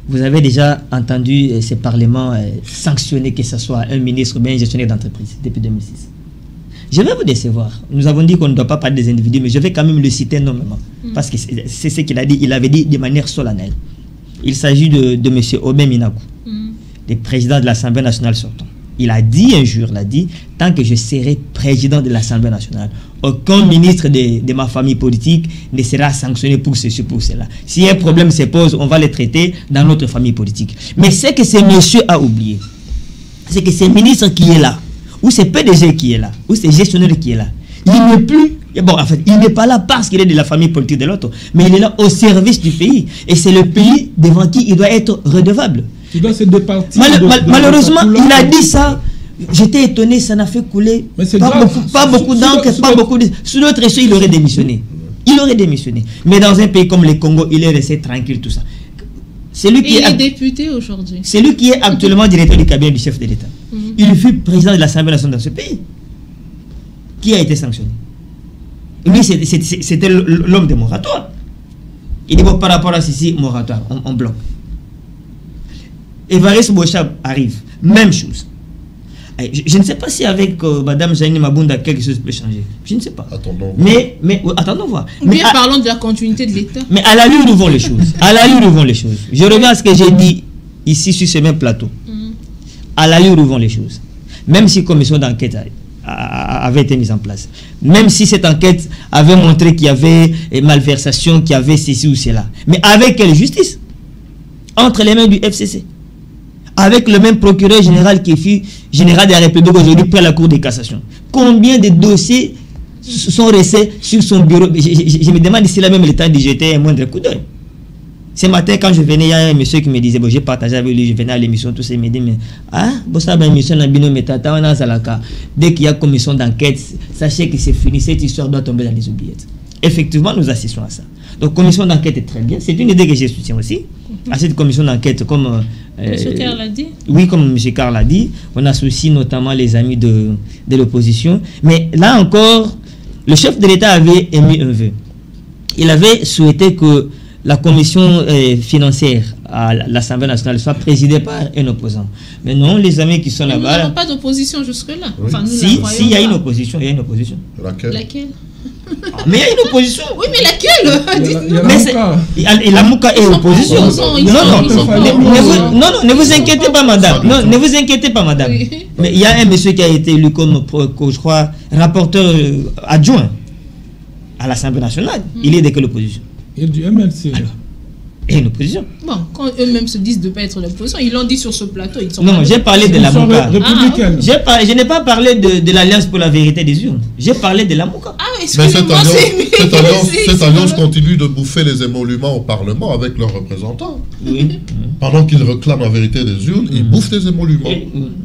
S2: vous avez déjà entendu ces parlements sanctionner que ce soit un ministre ou bien un gestionnaire d'entreprise depuis 2006. Je vais vous décevoir. Nous avons dit qu'on ne doit pas parler des individus, mais je vais quand même le citer nommément. Parce que c'est ce qu'il a dit. Il avait dit de manière solennelle. Il s'agit de M. Obé Minakou, le président de l'Assemblée nationale sortant. Il a dit un jour, tant que je serai président de l'Assemblée nationale, aucun ministre de ma famille politique ne sera sanctionné pour ceci, pour cela. Si un problème se pose, on va le traiter dans notre famille politique. Mais ce que ce monsieur a oublié, c'est que ce ministre qui est là, ou ce PDG qui est là, ou ce gestionnaire qui est là, il n'est plus... Bon, en fait, il n'est pas là parce qu'il est de la famille politique de l'autre, mais il est là au service du pays. Et c'est le pays devant qui il doit être redevable.
S4: Il doit se départir.
S2: Malheureusement, il a dit ça. J'étais étonné, ça n'a fait couler pas beaucoup d'encre, pas beaucoup de... Sous notre issue, il aurait démissionné. Il aurait démissionné. Mais dans un pays comme le Congo, il est resté tranquille, tout ça.
S1: Il est député aujourd'hui.
S2: C'est lui qui est actuellement directeur du cabinet du chef de l'État. Il fut président de l'Assemblée nationale dans ce pays. Qui a été sanctionné? Lui, c'était l'homme des moratoires. Il dit, bon, par rapport à ceci, moratoire, on bloque. Évariste Bochab arrive, même chose. Je ne sais pas si avec Madame Janine Mabunda quelque chose peut changer. Je ne sais pas.
S3: Attendons.
S2: Mais attendons voir.
S1: Bien parlons de la continuité de l'État.
S2: Mais à l'allure où vont les choses. À l'allure où vont les choses. Je reviens à ce que j'ai dit ici sur ce même plateau. À l'allure où vont les choses. Même si commission d'enquête avait été mise en place. Même si cette enquête avait montré qu'il y avait malversation, qu'il y avait ceci ou cela. Mais avec quelle justice? Entre les mains du FCC. Avec le même procureur général qui fut général de la République aujourd'hui près la Cour de cassation. Combien de dossiers sont restés sur son bureau? Je me demande si là même le temps de jeter un moindre coup d'œil. Ce matin, quand je venais, il y a un monsieur qui me disait, bon, j'ai partagé avec lui, je venais à l'émission, tout ça, il me dit, mais, bon, ça va, émission, dès qu'il y a commission d'enquête, sachez que c'est fini, cette histoire doit tomber dans les oubliettes. Effectivement, nous assistons à ça. Donc, commission d'enquête est très bien. C'est une idée que je soutiens aussi, à cette commission d'enquête, comme...
S1: M. Carl l'a dit.
S2: Oui, comme M. Carl l'a dit, on associe notamment les amis de l'opposition. Mais là encore, le chef de l'État avait émis un vœu. Il avait souhaité que la commission financière à l'Assemblée nationale soit présidée par un opposant. Mais non, les amis qui sont là-bas...
S1: Nous n'avons pas d'opposition jusque-là.
S2: Oui. Enfin, si, il y a une opposition, il y a une opposition.
S1: Laquelle?
S2: Mais il y a une opposition.
S1: Oui, mais laquelle?
S2: La Mouka est opposition. Non, ne vous inquiétez pas, madame. Non, ne vous inquiétez pas, madame. Mais il y a un monsieur qui a été élu comme, je crois, rapporteur adjoint à l'Assemblée nationale. Il est de quelle opposition?
S4: Il est du MLC.
S2: Alors, et une opposition.
S1: Bon, quand eux-mêmes se disent de ne pas être l'opposition, ils l'ont dit sur ce plateau. Ils sont
S2: Non, j'ai parlé de la MOCA.
S4: Républicaine.
S2: Je n'ai pas parlé de l'Alliance pour la vérité des urnes. J'ai parlé de la MOCA.
S1: Ah,
S3: Mais
S1: excusez-moi,
S3: cette alliance continue de bouffer les émoluments au Parlement avec leurs représentants.
S2: Oui.
S3: Pendant qu'ils réclament la vérité des urnes, ils bouffent des émoluments.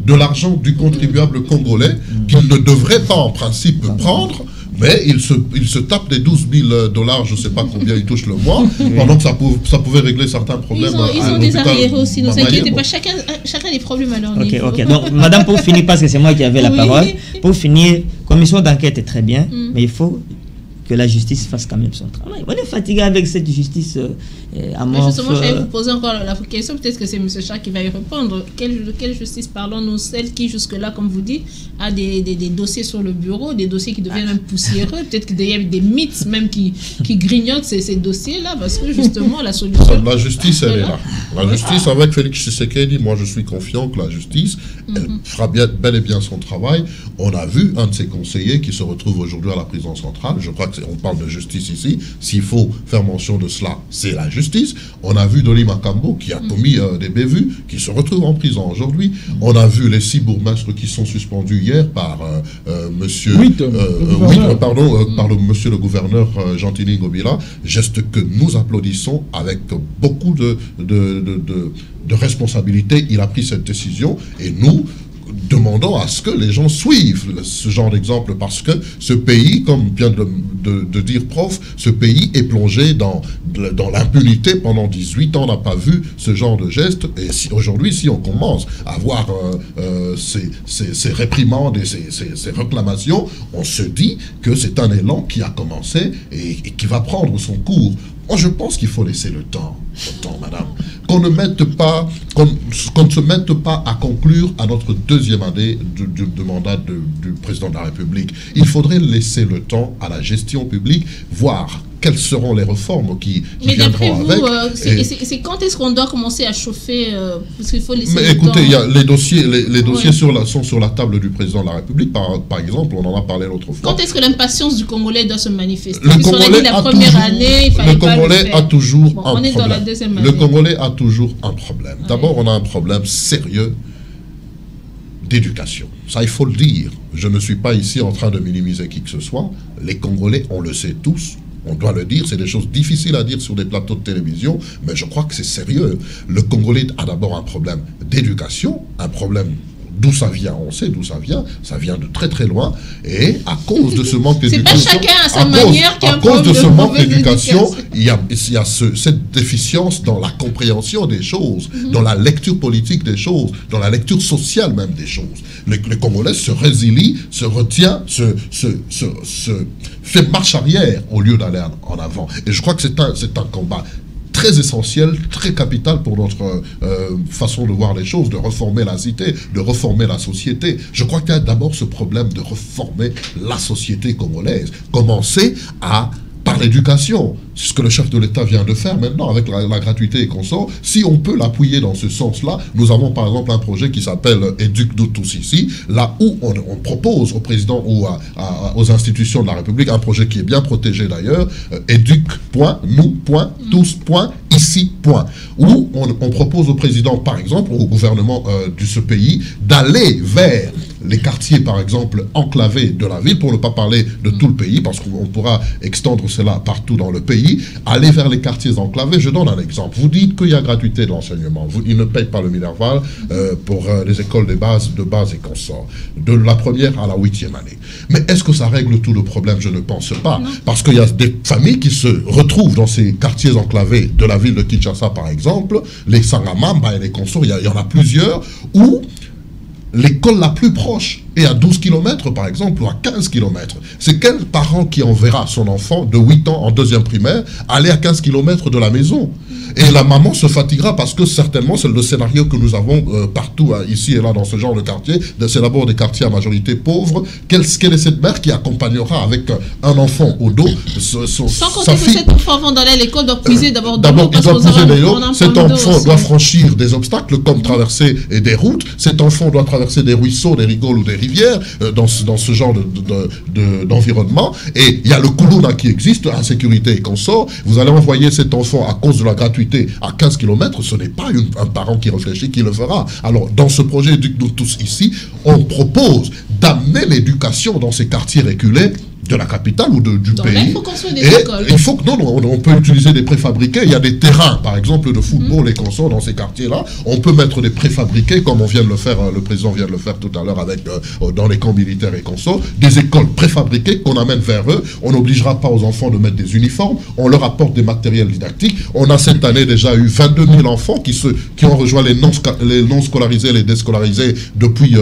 S3: De l'argent du contribuable congolais qu'ils ne devraient pas en principe prendre. Mais il se tape des 12 000 $, je ne sais pas combien ils touchent le mois, pendant que ça pouvait régler certains problèmes.
S1: Ils ont des arriérés aussi, ne vous inquiétez pas, chacun des problèmes à leur niveau.
S2: Ok. Donc, madame, pour finir, parce que c'est moi qui avais la parole, pour finir, commission d'enquête est très bien, mais il faut que la justice fasse quand même son travail. On est fatigué avec cette justice amorphe.
S1: Justement, je vais vous poser encore la question, peut-être que c'est M. Chak qui va y répondre. De quelle justice parlons-nous? Celle qui, jusque-là, comme vous dites, a des dossiers sur le bureau, des dossiers qui deviennent même poussiéreux, peut-être qu'il y a des mythes même qui grignotent ces dossiers-là, parce que justement, la solution...
S3: La justice, elle est là. La justice, avec Félix Tshisekedi, moi je suis confiant que la justice, elle fera bel et bien son travail. On a vu un de ses conseillers qui se retrouve aujourd'hui à la prison centrale. Je crois qu'on parle de justice ici. S'il faut faire mention de cela, c'est la justice. On a vu Dolly Makambo qui a commis des bévues, qui se retrouve en prison aujourd'hui. On a vu les 6 bourgmestres qui sont suspendus hier par monsieur monsieur le gouverneur Gentilly Ngobila, geste que nous applaudissons avec beaucoup de responsabilité. Il a pris cette décision et nous demandons à ce que les gens suivent ce genre d'exemple, parce que ce pays, comme vient de dire prof, ce pays est plongé dans l'impunité pendant 18 ans, on n'a pas vu ce genre de geste. Et aujourd'hui, si on commence à voir ces réprimandes et ces réclamations, on se dit que c'est un élan qui a commencé et qui va prendre son cours. Moi, je pense qu'il faut laisser le temps, madame. Qu'on ne se mette pas à conclure à notre 2e année de mandat du président de la République. Il faudrait laisser le temps à la gestion publique, voir quelles seront les réformes qui viendront avec.
S1: C'est quand est-ce qu'on doit commencer à chauffer parce qu'il faut laisser
S3: mais
S1: le
S3: écoutez,
S1: temps.
S3: Il y a les dossiers sont sur la table du président de la République, par exemple, on en a parlé l'autre fois.
S1: Quand est-ce que l'impatience du Congolais doit se manifester?
S3: Le
S1: Puisqu'on a dit la première année, il fallait pas le
S3: Congolais
S1: faire.
S3: a toujours
S1: Bon,
S3: un
S1: on est
S3: problème.
S1: dans la 2e année.
S3: Le Congolais a toujours un problème. D'abord, on a un problème sérieux d'éducation. Ça, il faut le dire. Je ne suis pas ici en train de minimiser qui que ce soit. Les Congolais, on le sait tous. On doit le dire, c'est des choses difficiles à dire sur des plateaux de télévision, mais je crois que c'est sérieux. Le Congolais a d'abord un problème d'éducation, un problème d'où ça vient, on sait d'où ça vient de très très loin, et à cause de ce manque d'éducation,
S1: c'est pas chacun à sa manière qui a un problème
S3: de ce manque d'éducation,
S1: d'éducation.
S3: il y a cette déficience dans la compréhension des choses, dans la lecture politique des choses, dans la lecture sociale même des choses. Le Congolais se résilie, se retient, se fait marche arrière au lieu d'aller en avant. Et je crois que c'est un combat très essentiel, très capital pour notre façon de voir les choses, de reformer la cité, de reformer la société. Je crois qu'il y a d'abord ce problème de reformer la société congolaise. Commencer par l'éducation. C'est ce que le chef de l'État vient de faire maintenant avec la gratuité et consorts. Si on peut l'appuyer dans ce sens-là, nous avons par exemple un projet qui s'appelle Éduc nous tous ici, là où on propose au président ou aux institutions de la République un projet qui est bien protégé d'ailleurs, éduc.nous.tous.ici. Où on propose au président, par exemple, au gouvernement de ce pays, d'aller vers les quartiers, par exemple, enclavés de la ville, pour ne pas parler de tout le pays, parce qu'on pourra extendre cela partout dans le pays, aller vers les quartiers enclavés. Je donne un exemple. Vous dites qu'il y a gratuité de l'enseignement. Ils ne payent pas le Minerval pour les écoles de base et consorts, de la première à la 8e année. Mais est-ce que ça règle tout le problème? Je ne pense pas. Non. Parce qu'il y a des familles qui se retrouvent dans ces quartiers enclavés de la ville de Kinshasa, par exemple, les Sangamamba et les consorts, il y en a plusieurs, où l'école la plus proche est à 12 km, par exemple, ou à 15 km. C'est quel parent qui enverra son enfant de 8 ans en 2e primaire aller à 15 km de la maison? Et la maman se fatiguera parce que certainement, c'est le scénario que nous avons partout, ici et là, dans ce genre de quartier. C'est d'abord des quartiers à majorité pauvre. Quelle est cette mère qui accompagnera avec un enfant au dos
S1: sans compter que cet enfant, avant d'aller à l'école, doit puiser d'abord de l'eau.
S3: Cet enfant doit franchir des obstacles comme traverser des routes. Cet enfant doit traverser des ruisseaux, des rigoles ou des rivières dans ce genre d'environnement. Et il y a le Koulouna qui existe, insécurité et consort. Vous allez envoyer cet enfant à cause de la gratuité à 15 km, ce n'est pas un parent qui réfléchit qui le fera. Alors, dans ce projet Éduque-nous tous ici, on propose d'amener l'éducation dans ces quartiers reculés de la capitale ou du pays.
S1: Là, il faut construire des écoles.
S3: Il faut que on peut utiliser des préfabriqués. Il y a des terrains, par exemple, de football et consorts dans ces quartiers-là. On peut mettre des préfabriqués, comme on vient de le faire, le président vient de le faire tout à l'heure avec dans les camps militaires et consorts, des écoles préfabriquées qu'on amène vers eux. On n'obligera pas aux enfants de mettre des uniformes. On leur apporte des matériels didactiques. On a cette année déjà eu 22 000 enfants qui ont rejoint les non scolarisés, les déscolarisés depuis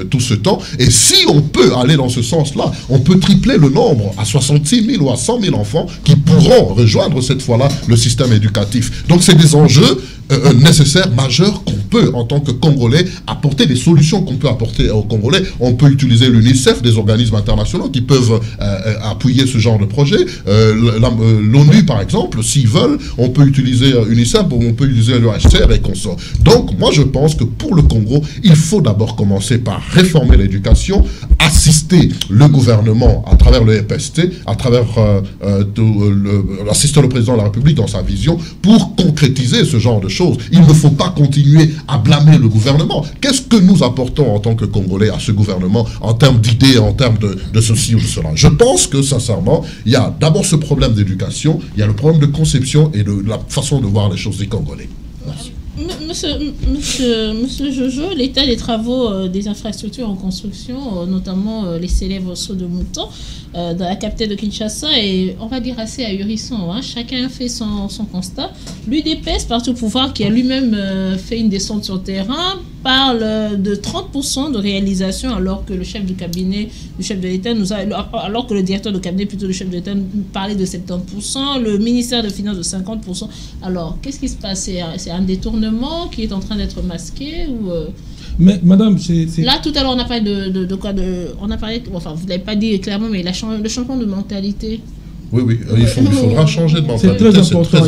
S3: tout ce temps. Et si on peut aller dans ce sens-là, on peut tripler le nombre à 66 000 ou à 100 000 enfants qui pourront rejoindre cette fois-là le système éducatif. Donc c'est des enjeux nécessaires, majeurs, qu'on peut, en tant que Congolais, apporter des solutions qu'on peut apporter aux Congolais. On peut utiliser l'UNICEF, des organismes internationaux qui peuvent appuyer ce genre de projet. L'ONU, par exemple, s'ils veulent, on peut utiliser UNICEF, on peut utiliser le HCR et consorts. Donc, moi, je pense que pour le Congo, il faut d'abord commencer par réformer l'éducation, assister le gouvernement à travers le EPST, à travers assister le président de la République dans sa vision pour concrétiser ce genre de choses. Il ne faut pas continuer à blâmer le gouvernement. Qu'est-ce que nous apportons en tant que Congolais à ce gouvernement en termes d'idées, en termes de ceci ou de cela? Je pense que, sincèrement, il y a d'abord ce problème d'éducation, il y a le problème de conception et de la façon de voir les choses des Congolais. Merci.
S1: Monsieur Jojo, l'état des travaux des infrastructures en construction, notamment les célèbres sauts de mouton dans la capitale de Kinshasa, est, on va dire, assez ahurissant. Hein. Chacun fait son constat. L'UDPS, parti au pouvoir, qui a lui-même fait une descente sur le terrain, parle de 30% de réalisation, alors que le chef du cabinet du chef de l'État alors que le directeur de cabinet, plutôt le chef de l'État, parlait de 70%, le ministère des Finances de 50%. Alors, qu'est-ce qui se passe? C'est un détournement qui est en train d'être masqué ou
S4: Mais madame,
S1: là, tout à l'heure, on a parlé de quoi on a parlé, enfin, vous ne l'avez pas dit clairement, mais le changement de mentalité.
S3: Oui, il faudra changer de mentalité.
S4: C'est très important.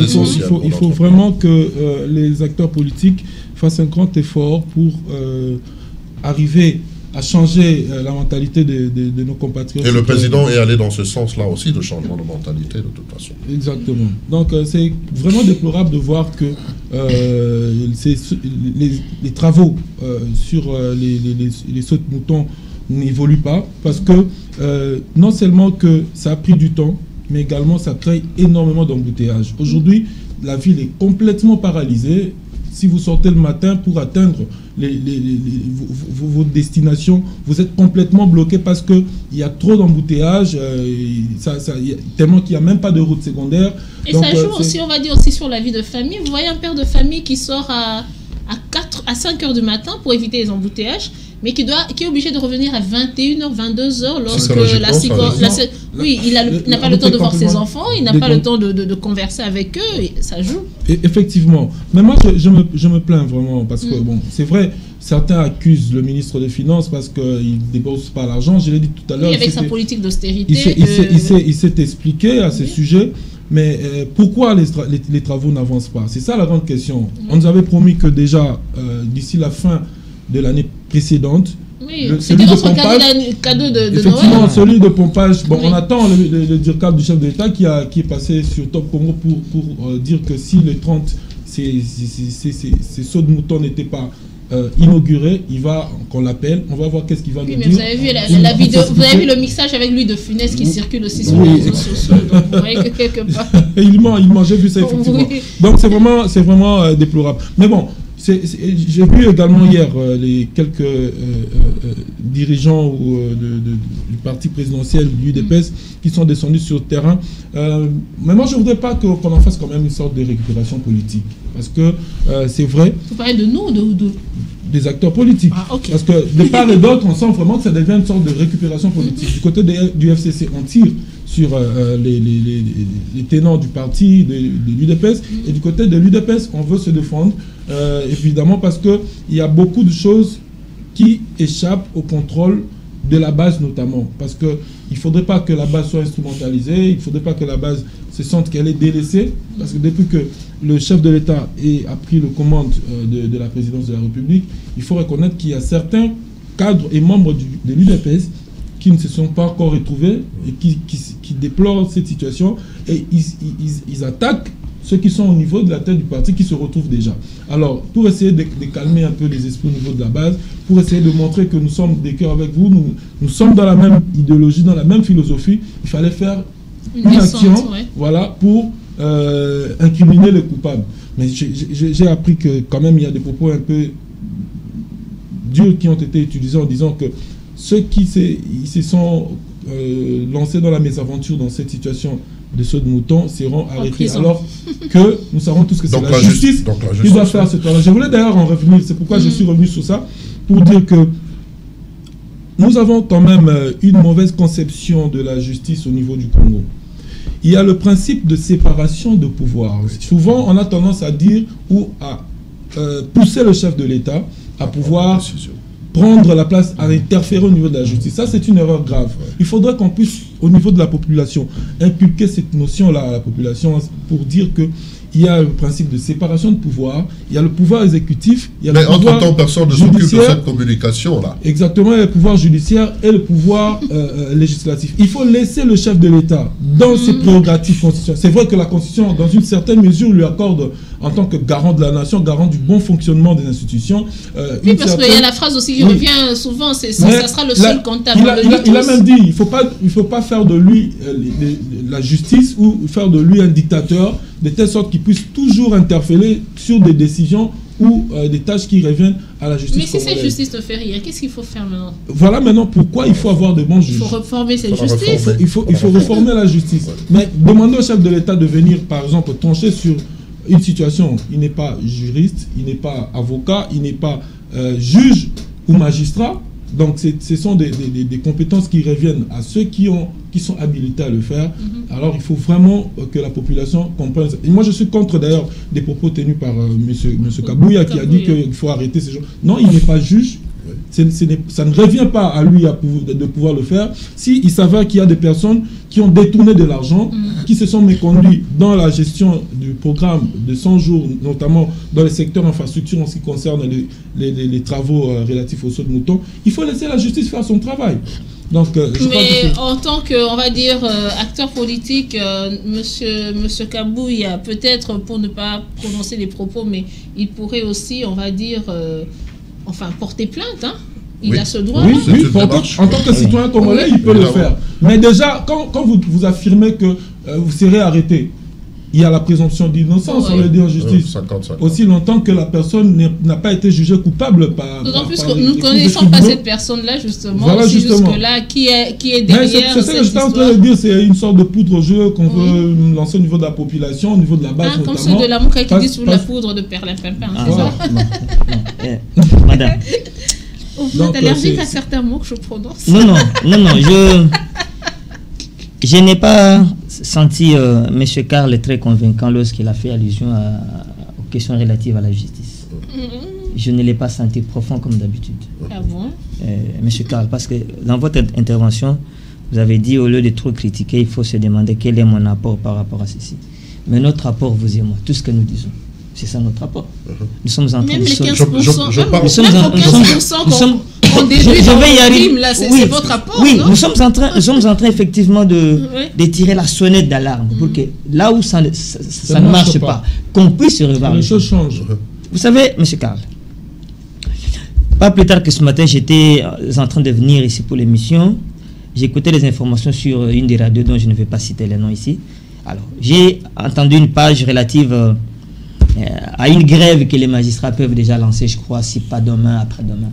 S4: Il faut vraiment que les acteurs politiques fassent un grand effort pour arriver à changer la mentalité de nos compatriotes.
S3: Et le président est allé dans ce sens-là aussi, de changement de mentalité, de toute façon.
S4: Exactement. Donc, c'est vraiment déplorable de voir que les travaux sur les sauts de moutons n'évoluent pas, parce que non seulement que ça a pris du temps, mais également ça crée énormément d'embouteillages. Aujourd'hui, la ville est complètement paralysée. Si vous sortez le matin pour atteindre vos destinations, vous êtes complètement bloqué parce qu'il y a trop d'embouteillages, tellement qu'il n'y a même pas de route secondaire.
S1: Et donc, ça joue aussi, on va dire, aussi sur la vie de famille. Vous voyez un père de famille qui sort à 5 heures du matin pour éviter les embouteillages, mais qui est obligé de revenir à 21h, 22h lorsque il n'a pas le temps de voir ses enfants, il n'a pas le temps de converser avec eux, et ça joue. Et
S4: effectivement. Mais moi, je me plains vraiment, parce que, bon, c'est vrai, certains accusent le ministre des Finances parce qu'il ne dépense pas l'argent. Je l'ai dit tout à l'heure.
S1: Oui, avec sa politique d'austérité.
S4: Il s'est expliqué à ce sujet. Mais pourquoi les travaux n'avancent pas? C'est ça la grande question. On nous avait promis que déjà, d'ici la fin de l'année précédente,
S1: c'était notre cadeau de
S4: effectivement,
S1: Noël.
S4: celui de pompage. Bon, on attend le DIRCAP du chef de l'État qui est passé sur Top Congo pour dire que si les 30, ces sauts de moutons n'étaient pas inauguré, il va qu'on l'appelle, on va voir qu'est-ce qu'il va nous dire.
S1: Vous avez vu la vidéo, vous avez vu le mixage avec lui de Funès qui circule aussi sur les réseaux sociaux, donc vous voyez que quelque part.
S4: il ment, j'ai vu ça effectivement. Oui. Donc c'est vraiment déplorable. Mais bon, j'ai vu également hier les quelques dirigeants du parti présidentiel du UDPS qui sont descendus sur le terrain. Mais moi, je ne voudrais pas qu'on en fasse quand même une sorte de récupération politique. Parce que c'est vrai...
S1: Vous parlez de nous ou
S4: des acteurs politiques.
S1: Ah, okay.
S4: Parce que de part et d'autre, on sent vraiment que ça devient une sorte de récupération politique. Du côté du FCC, on tire sur les tenants du parti, de l'UDPS. Et du côté de l'UDPS, on veut se défendre, évidemment, parce qu'il y a beaucoup de choses qui échappent au contrôle de la base notamment. Parce qu'il ne faudrait pas que la base soit instrumentalisée, il ne faudrait pas que la base se sente qu'elle est délaissée. Parce que depuis que le chef de l'État a pris le commande de la présidence de la République, il faut reconnaître qu'il y a certains cadres et membres de l'UDPS qui ne se sont pas encore retrouvés et qui déplorent cette situation, et ils attaquent ceux qui sont au niveau de la tête du parti qui se retrouvent déjà. Alors, pour essayer de calmer un peu les esprits au niveau de la base, pour essayer de montrer que nous sommes des cœurs avec vous, nous sommes dans la même idéologie, dans la même philosophie, il fallait faire une action, voilà, pour incriminer les coupables. Mais j'ai appris que quand même il y a des propos un peu durs qui ont été utilisés en disant que ceux qui se sont lancés dans la mésaventure dans cette situation de sauts de moutons seront arrêtés, alors que nous savons tous que c'est la justice qui doit faire ce travail. Je voulais d'ailleurs en revenir, c'est pourquoi je suis revenu sur ça, pour dire que nous avons quand même une mauvaise conception de la justice au niveau du Congo. Il y a le principe de séparation de pouvoir. Souvent, on a tendance à dire ou à pousser le chef de l'État à pouvoir prendre la place, à interférer au niveau de la justice. Ça, c'est une erreur grave. Il faudrait qu'on puisse, au niveau de la population, inculquer cette notion-là à la population pour dire que il y a le principe de séparation de pouvoir, il y a le pouvoir exécutif, il y a le pouvoir
S3: entre-temps, personne ne s'occupe de cette communication-là.
S4: Exactement, il y a le pouvoir judiciaire et le pouvoir législatif. Il faut laisser le chef de l'État dans ses prérogatives constitutionnelles. C'est vrai que la Constitution, dans une certaine mesure, lui accorde, en tant que garant de la nation, garant du bon fonctionnement des institutions.
S1: Oui, parce qu'il y a la phrase aussi qui revient souvent, ça sera le seul comptable.
S4: Il a même dit, il ne faut pas faire de lui la justice ou faire de lui un dictateur, de telle sorte qu'il puisse toujours interpeller sur des décisions ou des tâches qui reviennent à la justice.
S1: Mais si cette justice te fait rire, qu'est-ce qu'il faut faire maintenant?
S4: Voilà maintenant pourquoi il faut avoir de bons juges.
S1: Il faut reformer cette justice.
S4: Il faut reformer la justice. Mais demander au chef de l'État de venir, par exemple, trancher sur une situation. Il n'est pas juriste, il n'est pas avocat, il n'est pas juge ou magistrat. Donc ce sont des compétences qui reviennent à ceux qui sont habilités à le faire. Alors il faut vraiment que la population comprenne ça. Et moi je suis contre d'ailleurs des propos tenus par monsieur Kabouya qui a dit qu'il faut arrêter ces gens. Non, il n'est pas juge. Ça ne revient pas à lui de pouvoir le faire. S'il s'avère qu'il y a des personnes qui ont détourné de l'argent, qui se sont méconduits dans la gestion du programme de 100 jours, notamment dans le secteur infrastructure en ce qui concerne les travaux relatifs aux sauts de moutons, il faut laisser la justice faire son travail. Donc,
S1: mais en tant que, on va dire, acteur politique, monsieur Kabouya, peut-être pour ne pas prononcer les propos, mais il pourrait aussi, on va dire, porter plainte, hein. Il a ce droit.
S4: Oui, en tant que citoyen congolais, il peut le faire. Mais déjà, quand vous affirmez que vous serez arrêté, il y a la présomption d'innocence, on le dit en justice. Aussi longtemps que la personne n'a pas été jugée coupable par...
S1: D'autant plus que nous ne connaissons pas cette personne-là, justement.
S4: Voilà,
S1: jusque-là, qui est derrière.
S4: C'est ça que j'étais en train de dire, c'est une sorte de poudre au jeu qu'on veut lancer au niveau de la population, au niveau de la base notamment.
S1: Comme ceux de la Mouka qui disent sous la poudre de perlimpinpin, c'est ça?
S2: Madame.
S1: Vous êtes allergique à certains mots que je prononce?
S2: Non, je n'ai pas senti M. Karl très convaincant lorsqu'il a fait allusion aux questions relatives à la justice. Je ne l'ai pas senti profond comme d'habitude.
S1: Ah bon?
S2: M. Karl, parce que dans votre intervention, vous avez dit au lieu de trop critiquer, il faut se demander quel est mon apport par rapport à ceci. Mais notre rapport, vous et moi, tout ce que nous disons, c'est ça notre rapport. Nous sommes en train
S1: même
S2: de...
S1: les 15%,
S2: qu'on déduit dans le crime, là,
S1: c'est votre rapport,
S2: oui,
S1: non?
S2: nous sommes en train effectivement de tirer la sonnette d'alarme pour que là où ça ne marche pas, qu'on puisse revoir.
S4: Les choses changent.
S2: Vous savez, M. Karl, pas plus tard que ce matin, j'étais en train de venir ici pour l'émission. J'écoutais des informations sur une des radios dont je ne vais pas citer les noms ici. Alors, j'ai entendu une page relative à une grève que les magistrats peuvent déjà lancer, je crois, si pas demain, après-demain.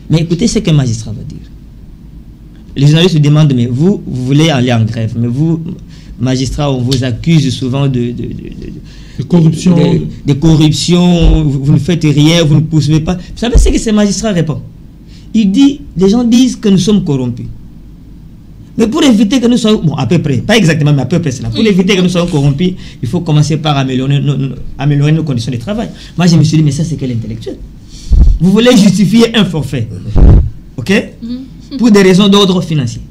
S2: Mais écoutez ce qu'un magistrat va dire. Les journalistes se demandent, mais vous voulez aller en grève, mais vous, magistrats, on vous accuse souvent de
S4: corruption.
S2: De corruption, vous ne faites rien, vous ne poursuivez pas. Vous savez ce que ces magistrats répondent? Les gens disent que nous sommes corrompus. Mais pour éviter que nous soyons, bon, à peu près, pas exactement, mais à peu près cela, pour éviter que nous soyons corrompus, il faut commencer par améliorer nos conditions de travail. Moi, je me suis dit, mais ça, c'est quel intellectuel? Vous voulez justifier un forfait, ok, pour des raisons d'ordre financier.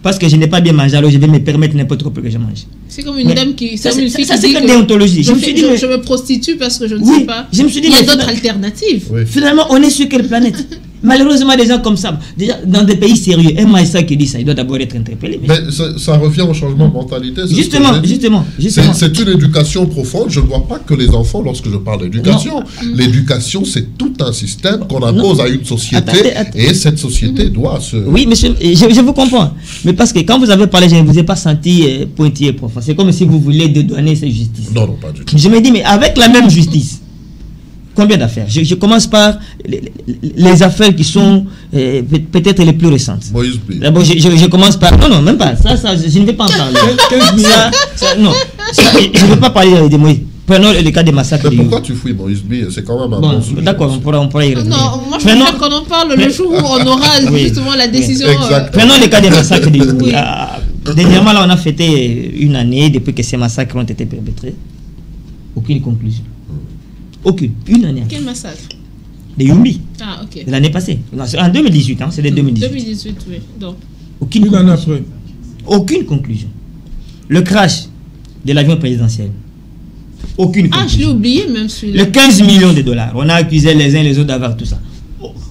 S2: Parce que je n'ai pas bien mangé, alors je vais me permettre n'importe quoi pour que je mange.
S1: C'est comme une dame qui...
S2: Ça,
S1: c'est
S2: comme déontologie.
S1: Je me prostitue parce que je ne sais pas.
S2: Je me suis dit,
S1: il y a d'autres alternatives.
S3: Oui.
S2: Finalement, on est sur quelle planète? Malheureusement, des gens comme ça, déjà, dans des pays sérieux, un maïssa qui dit ça, il doit d'abord être interpellé.
S3: Mais ça revient au changement de mentalité.
S2: Justement.
S3: C'est une éducation profonde. Je ne vois pas que les enfants, lorsque je parle d'éducation, l'éducation, c'est tout un système qu'on impose à une société.
S2: Attendez.
S3: Et cette société doit se...
S2: Oui, monsieur, je vous comprends. Mais parce que quand vous avez parlé, je ne vous ai pas senti pointillé profond. C'est comme si vous vouliez dédouaner cette justice.
S3: Non, pas du tout.
S2: Je me dis, mais avec la même justice, combien d'affaires? Je commence par les affaires qui sont peut-être les plus récentes.
S3: Moïse B.
S2: D'abord, je commence par... Non, même pas. Ça, je ne vais pas en parler. Non, je ne veux pas parler de Moïse. Prenons le cas des massacres.
S3: Mais pourquoi tu fouilles Moïse B? C'est quand même un bon sujet.
S2: D'accord, on pourra y revenir.
S1: Non, moi je préfère qu'on en parle le jour où on aura justement la décision.
S3: Exactement.
S2: Prenons le cas des massacres de Yumi. Dernièrement, là, on a fêté une année depuis que ces massacres ont été perpétrés. Aucune conclusion. Aucune. Une année.
S1: Quel massacre?
S2: De Yumbi.
S1: Ah, ok.
S2: De l'année passée. Non, c'est en 2018, hein, c'est de 2018.
S1: 2018, oui. Donc.
S2: Aucune
S4: Une année
S2: conclusion.
S4: après.
S2: Aucune conclusion. Le crash de l'avion présidentiel. Aucune conclusion.
S1: Ah, je l'ai oublié même celui-là.
S2: Le 15 millions de dollars. On a accusé les uns les autres d'avoir tout ça.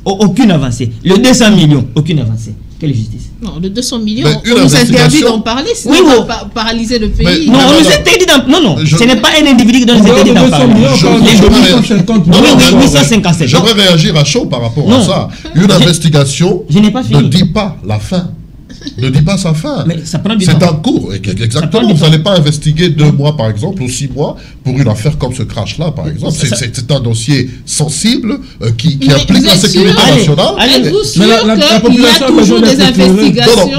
S2: Aucune avancée. Le 200 millions. Aucune avancée. Quelle justice?
S1: Non, le 200 millions,
S3: Mais
S1: on nous interdit d'en parler, sinon
S2: Oui,
S1: on va paralyser le pays.
S2: Non, on nous interdit d'en... Non, ce n'est pas un individu qui nous interdit d'en parler. Oui, 857.
S3: J'aimerais réagir à chaud par rapport à ça. Une investigation ne dit pas la fin. Ne dit pas sa fin.
S2: Mais ça prend du temps.
S3: C'est un cours. Exactement. Vous n'allez pas investiguer 2 mois, par exemple, ou 6 mois pour une affaire comme ce crash-là, par exemple. C'est un dossier sensible qui implique la sécurité nationale.
S1: Êtes-vous sûr qu'il y a toujours des investigations?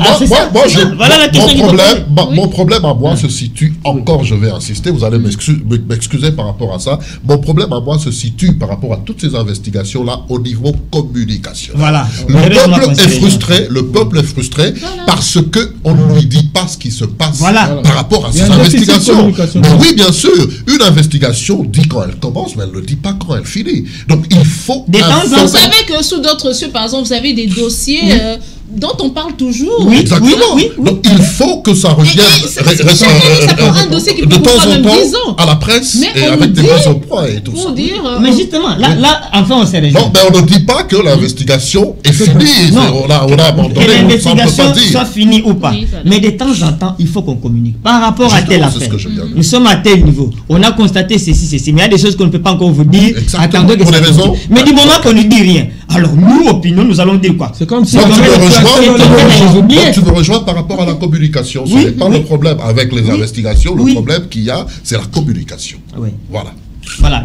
S3: Mon problème à moi se situe, encore je vais insister, vous allez m'excuser par rapport à ça, mon problème à moi se situe par rapport à toutes ces investigations-là au niveau communication.
S2: Voilà.
S3: Le peuple est frustré parce qu'on ne lui dit pas ce qui se passe par rapport à ces investigations. Mais oui, bien sûr, une investigation dit quand elle commence, mais elle ne dit pas quand elle finit. Donc il faut...
S1: Vous savez que sous d'autres cieux, par exemple, vous avez des dossiers dont on parle toujours.
S3: Oui, exactement. Donc il faut que ça revienne
S1: ça prend un dossier qui peut
S3: de temps en
S1: même 10
S3: ans
S1: ans.
S3: à la presse
S1: mais
S3: et avec des mises au point et tout ça.
S2: Mais justement, là, enfin, on s'est réjoui.
S3: Non, mais on ne dit pas que l'investigation est finie. On a abandonné.
S2: Que l'investigation soit finie ou pas. Mais de temps en temps, il faut qu'on communique. Par rapport à telle affaire, nous sommes à tel niveau. On a constaté ceci. Mais il y a des choses qu'on ne peut pas encore vous dire. Attendez que ça continue. Mais du moment qu'on ne dit rien, alors nous, opinion, nous allons dire quoi?
S4: C'est comme si...
S3: Tu me rejoins par rapport à la communication. Ce n'est pas le problème avec les investigations. Le problème qu'il y a, c'est la communication. Voilà.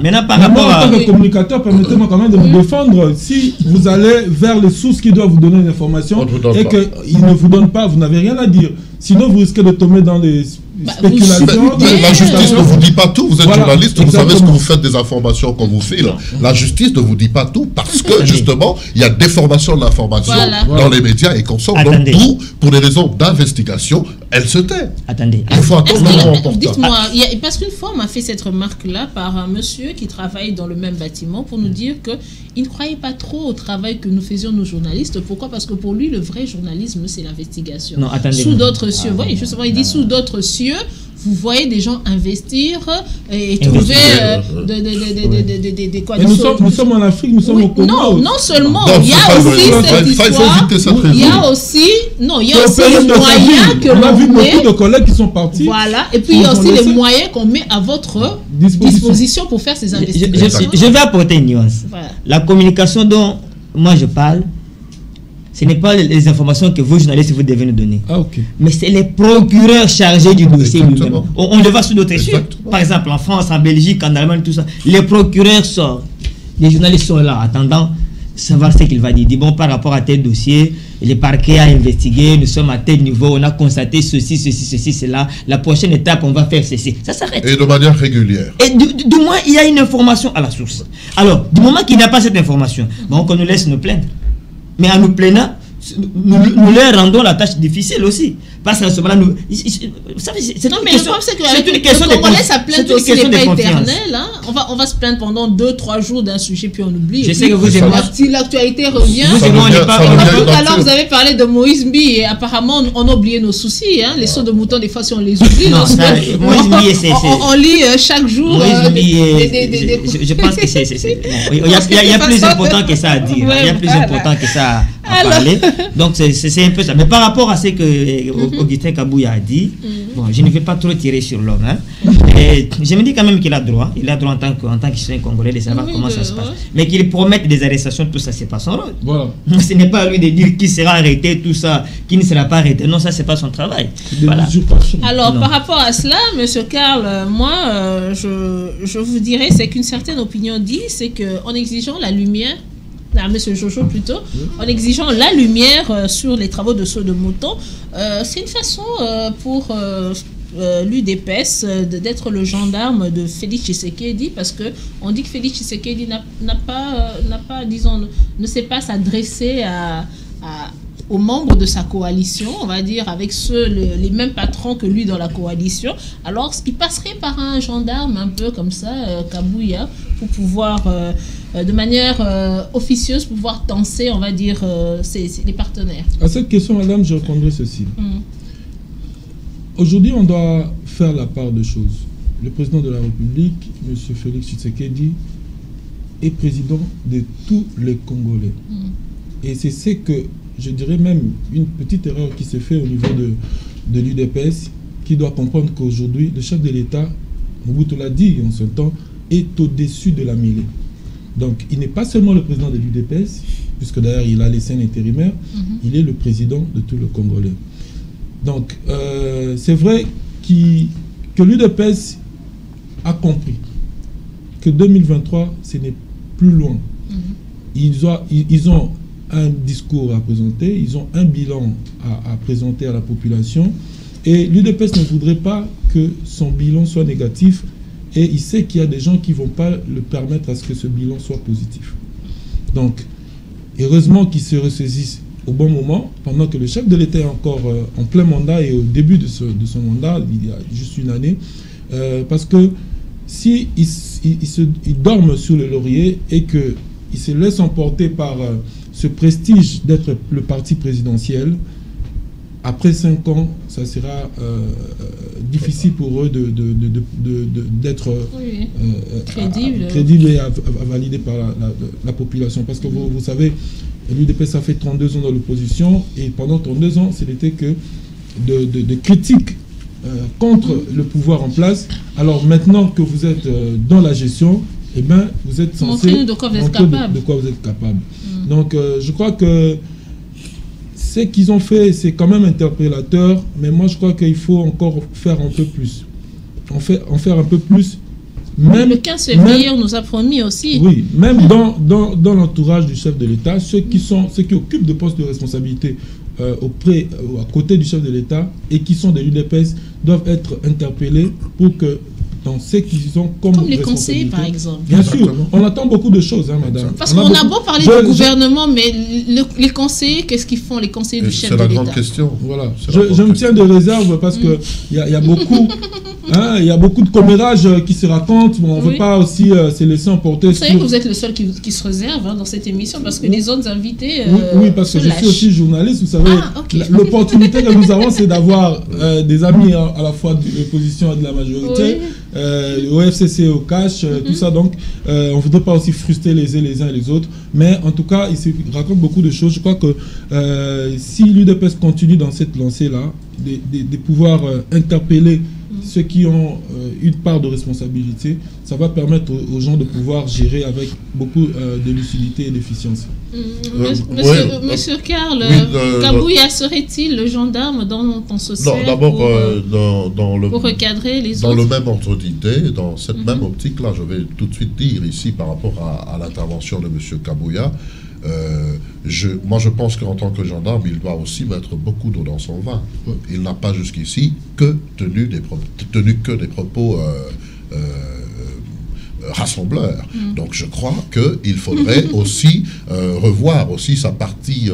S2: Maintenant, par rapport à...
S4: En tant que communicateur, permettez-moi quand même de me défendre. Si vous allez vers les sources qui doivent vous donner l'information et qu'ils ne vous donnent pas, vous n'avez rien à dire. Sinon, vous risquez de tomber dans les spéculations.
S3: La justice ne vous dit pas tout. Vous êtes journaliste, vous savez ce que vous faites des informations qu'on vous file. La justice ne vous dit pas tout parce que, justement, il y a déformation de l'information dans les médias et qu'on sort. Donc, tout, pour des raisons d'investigation, elle se tait.
S2: Attendez.
S3: Il faut attendre le moment important.
S1: Dites-moi, parce qu'une fois, on m'a fait cette remarque-là par un monsieur qui travaille dans le même bâtiment pour nous dire qu'il ne croyait pas trop au travail que nous faisions, nous journalistes. Pourquoi? Parce que pour lui, le vrai journalisme, c'est l'investigation.
S2: Non, attendez.
S1: Sous d'autres cieux, oui, justement, il dit sous d'autres cieux, vous voyez des gens investir et trouver quoi.
S4: Nous sommes en Afrique, nous sommes au Congo.
S1: Non seulement, il y a aussi cette histoire. Il y a aussi les moyens que
S4: l'on met. On a vu beaucoup de collègues qui sont partis.
S1: Voilà, et puis il y a aussi les moyens qu'on met à votre disposition pour faire ces investigations.
S2: Je vais apporter une nuance. La communication dont moi je parle, ce n'est pas les informations que vous, journalistes, vous devez nous donner. Mais c'est les procureurs chargés du dossier lui-même. On le voit sous d'autres cieux. Par exemple, en France, en Belgique, en Allemagne, tout ça. Les procureurs sortent. Les journalistes sont là, attendant savoir ce qu'il va dire. Dit, bon, par rapport à tel dossier, le parquet a investigué, nous sommes à tel niveau, on a constaté ceci, cela. La prochaine étape, on va faire ceci. Ça s'arrête.
S3: Et de manière régulière.
S2: Et du moins, il y a une information à la source. Alors, du moment qu'il n'y a pas cette information, bon, qu'on nous laisse nous plaindre. Mais en nous plaignant, nous leur rendons la tâche difficile aussi. Parce qu'à ce moment-là, c'est
S1: non, mais le problème, c'est qu'avec le Congolais, ça plainte aussi n'est pas éternelle. Hein. On va se plaindre pendant 2-3 jours d'un sujet, puis on oublie.
S2: Je sais que vous et moi,
S1: si l'actualité revient, alors vous avez parlé de Moïse Mbi, et apparemment, on a oublié nos soucis. Hein. Les sauts de moutons, des fois, si on les oublie,
S2: non, Moïse Mbi,
S1: on lit chaque jour.
S2: Je pense que il y a plus important que ça à dire. Il y a plus important que ça à parler. Donc, c'est un peu ça. Mais par rapport à ce que Augustin Kabouya a dit, bon, je ne vais pas trop tirer sur l'homme. Hein. Et je me dis quand même qu'il a droit. Il a droit en tant que citoyen congolais de savoir comment ça se passe. Mais qu'il promette des arrestations, tout ça, c'est pas son rôle. Voilà. Ce n'est pas à lui de dire qui sera arrêté, tout ça, qui ne sera pas arrêté. Non, ça, c'est pas son travail. Voilà.
S1: Alors, par rapport à cela, Monsieur Karl, moi, je vous dirais, c'est qu'une certaine opinion dit, c'est qu'en exigeant la lumière, Monsieur Jojo plutôt, en exigeant la lumière sur les travaux de saut de mouton, c'est une façon pour l'UDPS d'être le gendarme de Félix Tshisekedi, parce que on dit que Félix Tshisekedi n'a pas, disons, ne sait pas s'adresser aux membres de sa coalition, on va dire, avec les mêmes patrons que lui dans la coalition. Alors, il passerait par un gendarme un peu comme ça, Kabouya, pour pouvoir, de manière officieuse, pouvoir tenser, on va dire, les partenaires.
S4: À cette question, madame, je répondrai ceci. Aujourd'hui, on doit faire la part de choses. Le président de la République, M. Félix Tshisekedi, est président de tous les Congolais. Et c'est ce que, je dirais même, une petite erreur qui s'est faite au niveau de l'UDPS, qui doit comprendre qu'aujourd'hui, le chef de l'État, Mobutu l'a dit en ce temps, est au-dessus de la mêlée. Donc, il n'est pas seulement le président de l'UDPS, puisque d'ailleurs il a laissé un intérimaire, il est le président de tout le Congolais. Donc, c'est vrai que l'UDPS a compris que 2023, ce n'est plus loin. Ils ont un discours à présenter, ils ont un bilan à présenter à la population, et l'UDPS ne voudrait pas que son bilan soit négatif, et il sait qu'il y a des gens qui ne vont pas le permettre à ce que ce bilan soit positif. Donc, heureusement qu'ils se ressaisissent au bon moment, pendant que le chef de l'État est encore en plein mandat et au début de son mandat, il y a juste une année, parce que si il dorme sur le laurier et qu'il se laisse emporter par ce prestige d'être le parti présidentiel, après 5 ans, ça sera difficile pour eux d'être crédible et à valider par la population. Parce que vous savez, l'UDPS a fait 32 ans dans l'opposition, et pendant 32 ans, ce n'était que de critiques contre le pouvoir en place. Alors maintenant que vous êtes dans la gestion, eh ben, vous êtes censé
S1: montrer de quoi vous êtes
S4: capable. Donc je crois que ce qu'ils ont fait, c'est quand même interpellateur, mais moi je crois qu'il faut encore faire un peu plus. En faire un peu plus.
S1: Même, le 15 février, on nous a promis aussi.
S4: Oui, même dans l'entourage du chef de l'État, ceux qui occupent de postes de responsabilité à côté du chef de l'État et qui sont de l'UDPS doivent être interpellés pour que dans ce qu'ils ont comme
S1: les conseillers, par exemple.
S4: Bien sûr, on attend beaucoup de choses, hein, madame.
S1: Parce qu'on a beau parler du gouvernement, mais les conseillers, qu'est-ce qu'ils font, les conseillers du chef de l'État?
S3: C'est la grande question.
S4: Voilà. Je me tiens de réserve parce que il y a beaucoup... il y a beaucoup de commérages qui se racontent, mais on ne veut pas aussi se laisser emporter.
S1: Vous savez que vous êtes le seul qui se réserve dans cette émission, parce que les autres invités
S4: oui, parce que je suis aussi journaliste, vous savez. L'opportunité que nous avons, c'est d'avoir des amis à la fois de l'opposition et de la majorité, au FCC, au CACH, tout ça. Donc, on ne voudrait pas aussi frustrer les uns et les autres. Mais en tout cas, il se raconte beaucoup de choses. Je crois que si l'UDPS continue dans cette lancée-là, de pouvoir interpeller ceux qui ont une part de responsabilité, ça va permettre aux gens de pouvoir gérer avec beaucoup de lucidité et d'efficience.
S1: Monsieur Karl, Kabouya serait-il le gendarme dans ton social?
S3: Non, d'abord,
S1: pour recadrer les
S3: dans
S1: autres.
S3: le même ordre d'idée, dans cette même optique-là, je vais tout de suite dire ici par rapport à l'intervention de M. Kabouya, moi je pense qu'en tant que gendarme, il doit aussi mettre beaucoup d'eau dans son vin. Il n'a pas jusqu'ici tenu que des propos rassembleurs. Donc je crois qu'il faudrait aussi revoir aussi sa partie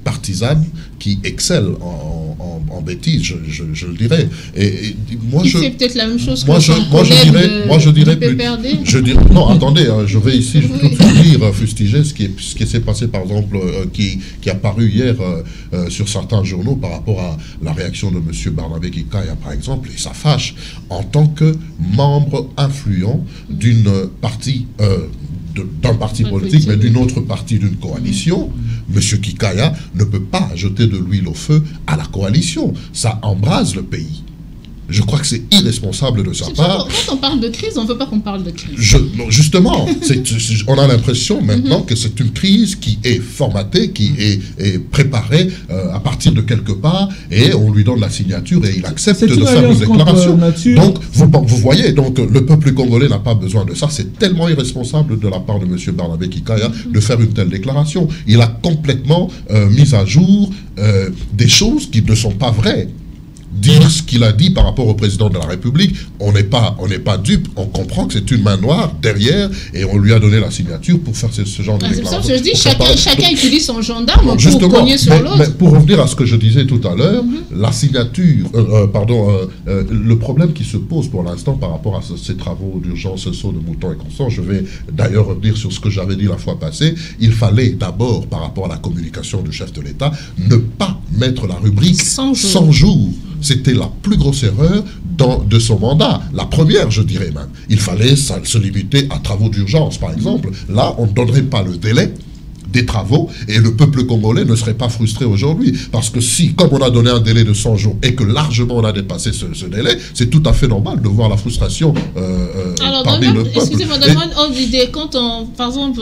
S3: partisane qui excelle en bêtises, je le dirais. Et moi,
S1: fait peut-être la même chose
S3: moi,
S1: que
S3: je dirais plus. Non, attendez, je vais ici tout de suite dire, fustiger ce qui s'est passé, par exemple, qui a paru hier sur certains journaux par rapport à la réaction de M. Barnabé Kikaya, par exemple, et ça fâche. En tant que membre influent d'une partie, d'un parti politique, mais d'une autre partie d'une coalition, M. Kikaya ne peut pas jeter de l'huile au feu à la coalition. Ça embrase le pays. Je crois que c'est irresponsable de sa part.
S1: Quand on parle de crise, on ne veut pas qu'on parle de crise.
S3: Justement, on a l'impression maintenant que c'est une crise qui est formatée, qui est préparée à partir de quelque part, et on lui donne la signature et il accepte de faire une déclaration. Donc, vous voyez, donc, le peuple congolais n'a pas besoin de ça. C'est tellement irresponsable de la part de M. Barnabé Kikaya de faire une telle déclaration. Il a complètement mis à jour des choses qui ne sont pas vraies. Dire ce qu'il a dit par rapport au président de la République, on n'est pas dupe, on comprend que c'est une main noire derrière et on lui a donné la signature pour faire ce genre de déclaration.
S1: C'est pour ça que je dis, chacun utilise son gendarme pour cogner sur l'autre.
S3: Mais pour revenir à ce que je disais tout à l'heure, la signature, le problème qui se pose pour l'instant par rapport à ces travaux d'urgence, ce saut de mouton et consort, je vais d'ailleurs revenir sur ce que j'avais dit la fois passée, il fallait d'abord, par rapport à la communication du chef de l'État, ne pas mettre la rubrique 100 jours. C'était la plus grosse erreur de son mandat. La première, je dirais même. Il fallait se limiter à travaux d'urgence, par exemple. Là, on ne donnerait pas le délai des travaux et le peuple congolais ne serait pas frustré aujourd'hui. Parce que si, comme on a donné un délai de 100 jours et que largement on a dépassé ce délai, c'est tout à fait normal de voir la frustration parmi le peuple.
S1: Excusez-moi, donne-moi une autre idée. Quand on, par exemple,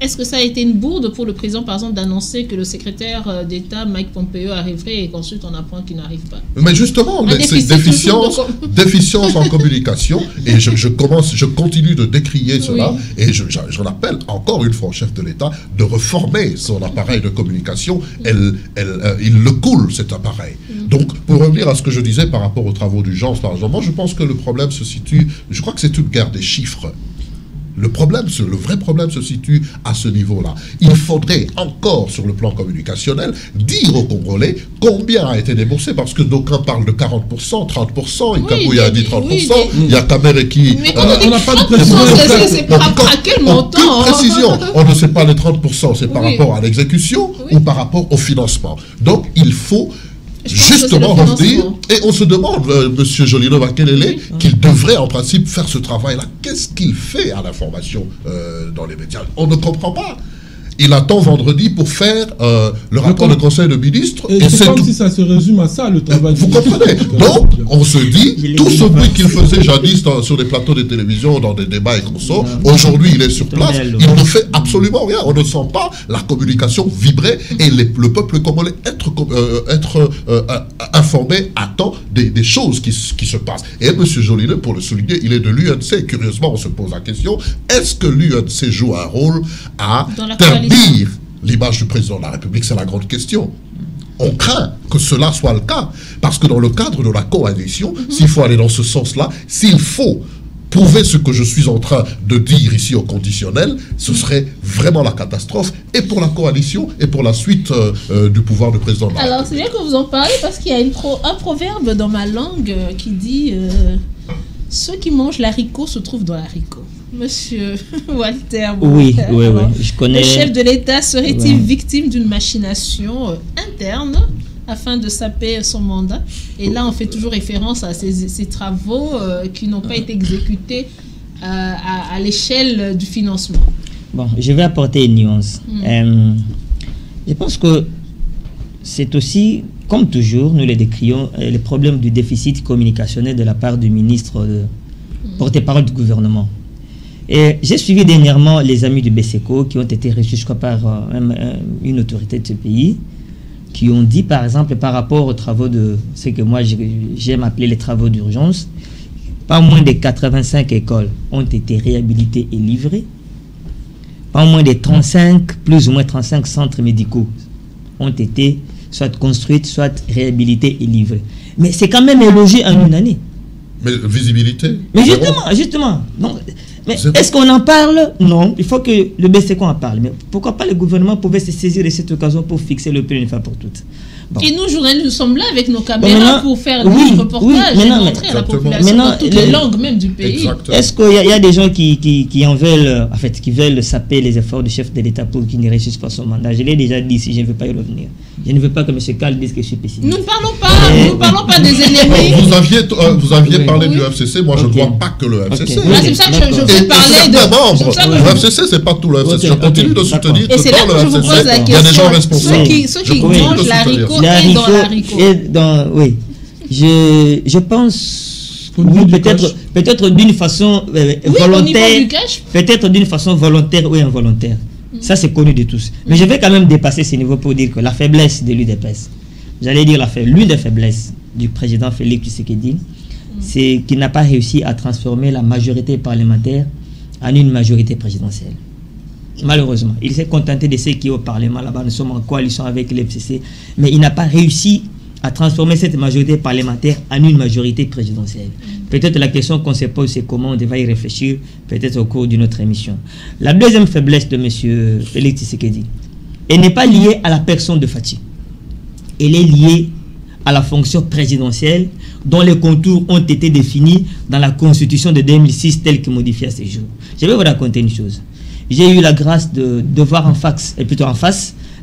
S1: est-ce que ça a été une bourde pour le président, par exemple, d'annoncer que le secrétaire d'État, Mike Pompeo, arriverait et qu'ensuite on apprend qu'il n'arrive pas?
S3: Mais justement, c'est déficience en communication et je continue de décrier cela et j'en appelle encore une fois au chef de l'État de reformer son appareil de communication. Il le coule, cet appareil. Donc, pour revenir à ce que je disais par rapport aux travaux d'urgence, par exemple, moi je pense que le problème se situe, je crois que c'est une guerre des chiffres. Le vrai problème se situe à ce niveau-là. Il faudrait encore, sur le plan communicationnel, dire aux Congolais combien a été déboursé, parce que d'aucuns parlent de 40%, 30%, Ikabouya a dit 30%, il y a Kamere qui...
S1: Mais quand on dit 30%, c'est par rapport à quel montant?
S3: Aucune précision. On ne sait pas les 30%, c'est par rapport à l'exécution ou par rapport au financement. Donc, il faut... justement revenir, et on se demande, M. Jolino Makelele, qu'il devrait en principe faire ce travail-là. Qu'est-ce qu'il fait à l'information dans les médias? On ne comprend pas. Il attend vendredi pour faire le rapport du Conseil de ministres.
S4: Et c'est comme si ça se résume à ça, le travail.
S3: Vous comprenez? Donc, on se dit, tout ce bruit qu'il faisait jadis sur des plateaux de télévision, dans des débats et consorts, aujourd'hui il est sur place, il ne fait absolument rien. On ne sent pas la communication vibrer et le peuple congolais être informé à temps des choses qui se passent. Et M. Jolinet, pour le souligner, il est de l'UNC. Curieusement, on se pose la question, est-ce que l'UNC joue un rôle à ternir l'image du président de la République? C'est la grande question. On craint que cela soit le cas, parce que dans le cadre de la coalition, s'il faut aller dans ce sens-là, s'il faut prouver ce que je suis en train de dire ici au conditionnel, ce serait vraiment la catastrophe, et pour la coalition, et pour la suite du pouvoir du président de la République.
S1: Alors, c'est bien que vous en parlez, parce qu'il y a un proverbe dans ma langue qui dit ceux qui mangent l'haricot se trouvent dans l'haricot. Monsieur Walter,
S2: oui, je connais.
S1: Le chef de l'État serait-il victime d'une machination interne afin de saper son mandat? Et là, on fait toujours référence à ces travaux qui n'ont pas été exécutés à l'échelle du financement.
S2: Bon, je vais apporter une nuance. Je pense que c'est aussi, comme toujours, nous les décrions, le problème du déficit communicationnel de la part du ministre porte-parole du gouvernement. Et j'ai suivi dernièrement les amis du BCECO qui ont été reçus, je crois, par une autorité de ce pays, qui ont dit, par exemple, par rapport aux travaux de ce que moi j'aime appeler les travaux d'urgence, pas moins de 85 écoles ont été réhabilitées et livrées, pas moins de 35, plus ou moins 35 centres médicaux ont été soit construites, soit réhabilités et livrés. Mais c'est quand même élogé en une année.
S3: Mais visibilité.
S2: Mais justement, non. Mais est-ce qu'on en parle? Non, il faut que le BCECO en parle. Mais pourquoi pas le gouvernement pouvait se saisir de cette occasion pour fixer le prix une fois pour toutes?
S1: Bon. Et nous, journalistes, nous sommes là avec nos caméras pour faire des reportages et montrer à la population dans toutes les langues même du pays.
S2: Est-ce qu'il y a des gens qui en veulent, en fait, qui veulent saper les efforts du chef de l'État pour qu'il ne réussisse pas son mandat? Je l'ai déjà dit ici, je ne veux pas y revenir. Je ne veux pas que M. Kall dise que je suis pessimiste.
S1: Nous ne parlons pas des ennemis.
S3: Vous aviez parlé du FCC, moi je ne vois pas que le FCC.
S1: C'est pour ça que je veux parler de...
S3: Le FCC, c'est pas tout le FCC. Je continue de soutenir que dans le FCC, il y a des gens responsables.
S1: Ceux qui mangent l'haricot et dans l'haricot.
S2: Oui, je pense, oui, peut-être d'une façon volontaire, peut-être d'une façon volontaire ou involontaire. Ça, c'est connu de tous. Mais je vais quand même dépasser ce niveau pour dire que la faiblesse de l'UDPS, j'allais dire l'une des faiblesses du président Félix Tshisekedi, c'est qu'il n'a pas réussi à transformer la majorité parlementaire en une majorité présidentielle. Malheureusement, il s'est contenté de ceux qui au Parlement là-bas, nous sommes en coalition avec l'FCC, mais il n'a pas réussi à transformer cette majorité parlementaire en une majorité présidentielle. Peut-être la question qu'on se pose, c'est comment on devrait y réfléchir, peut-être au cours d'une autre émission. La deuxième faiblesse de M. Félix Tshisekedi, elle n'est pas liée à la personne de Fathi. Elle est liée à la fonction présidentielle dont les contours ont été définis dans la Constitution de 2006 telle que modifiée à ce jour. Je vais vous raconter une chose. J'ai eu la grâce de voir en face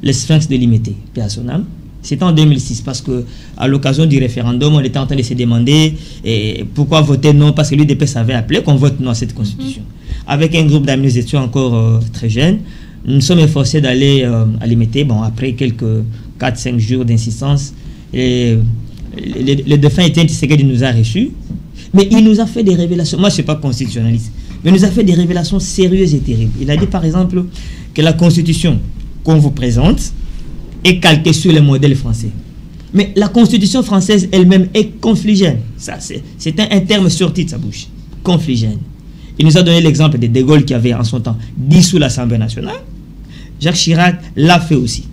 S2: le Sphinx de Limité, paix à son âme. C'était en 2006 parce que à l'occasion du référendum, on était en train de se demander pourquoi voter non, parce que l'UDPS avait appelé qu'on vote non à cette constitution. Avec un groupe d'amis, nous étions encore très jeunes. Nous sommes efforcés d'aller à Limité. Bon, après quelques 4-5 jours d'insistance, le défunt Étienne Tshisekedi nous a reçus, mais il nous a fait des révélations. Moi, je ne suis pas constitutionnaliste, mais il nous a fait des révélations sérieuses et terribles. Il a dit par exemple que la constitution qu'on vous présente est calquée sur le modèle français. Mais la constitution française elle-même est confligène. Ça, c'est un terme sorti de sa bouche. Confligène. Il nous a donné l'exemple de De Gaulle qui avait en son temps dissous l'Assemblée nationale. Jacques Chirac l'a fait aussi.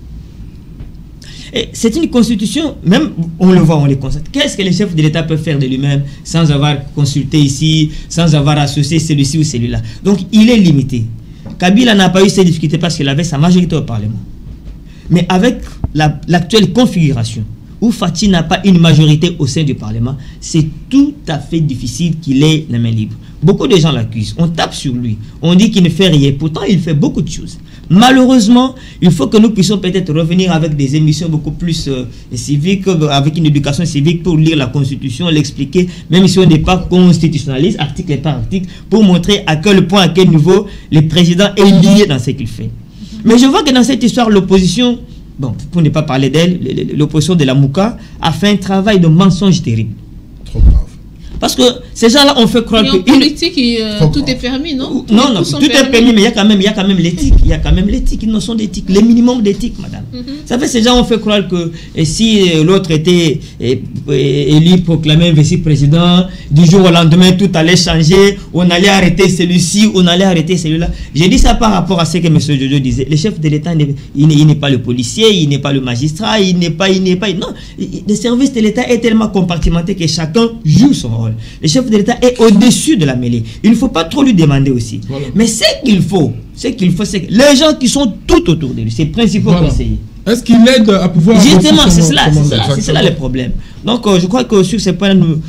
S2: C'est une constitution, même on le voit, on les constate. Qu'est-ce que le chef de l'État peut faire de lui-même sans avoir consulté ici, sans avoir associé celui-ci ou celui-là? Donc il est limité. Kabila n'a pas eu ces difficultés parce qu'il avait sa majorité au Parlement. Mais avec l'actuelle configuration, où Fathi n'a pas une majorité au sein du Parlement, c'est tout à fait difficile qu'il ait la main libre. Beaucoup de gens l'accusent, on tape sur lui, on dit qu'il ne fait rien, pourtant il fait beaucoup de choses. Malheureusement, il faut que nous puissions peut-être revenir avec des émissions beaucoup plus civiques, avec une éducation civique pour lire la Constitution, l'expliquer, même si on n'est pas constitutionnaliste, article par article, pour montrer à quel point, à quel niveau le président est lié dans ce qu'il fait. Mais je vois que dans cette histoire, l'opposition, bon, pour ne pas parler d'elle, l'opposition de la Mouka a fait un travail de mensonge terrible.
S3: Trop grave.
S2: Parce que ces gens-là ont fait croire que...
S1: En politique, tout est permis, non?
S2: Non, tout est permis, mais il y a quand même l'éthique. Il y a quand même l'éthique, une notion d'éthique, le minimum d'éthique, madame. Ça fait, ces gens ont fait croire que si l'autre était élu, proclamé vice-président, du jour au lendemain, tout allait changer, on allait arrêter celui-ci, on allait arrêter celui-là. J'ai dit ça par rapport à ce que M. Jojo disait. Le chef de l'État, il n'est pas le policier, il n'est pas le magistrat, il n'est pas... Non, le service de l'État est tellement compartimenté que chacun joue son rôle. Le chef de l'État est au-dessus de la mêlée. Il ne faut pas trop lui demander aussi. Voilà. Mais ce qu'il faut, c'est que les gens qui sont tout autour de lui, ses principaux conseillers.
S4: Est-ce qu'il aide à pouvoir...
S2: Justement, c'est cela le problème. Donc, je crois que sur ce point, nous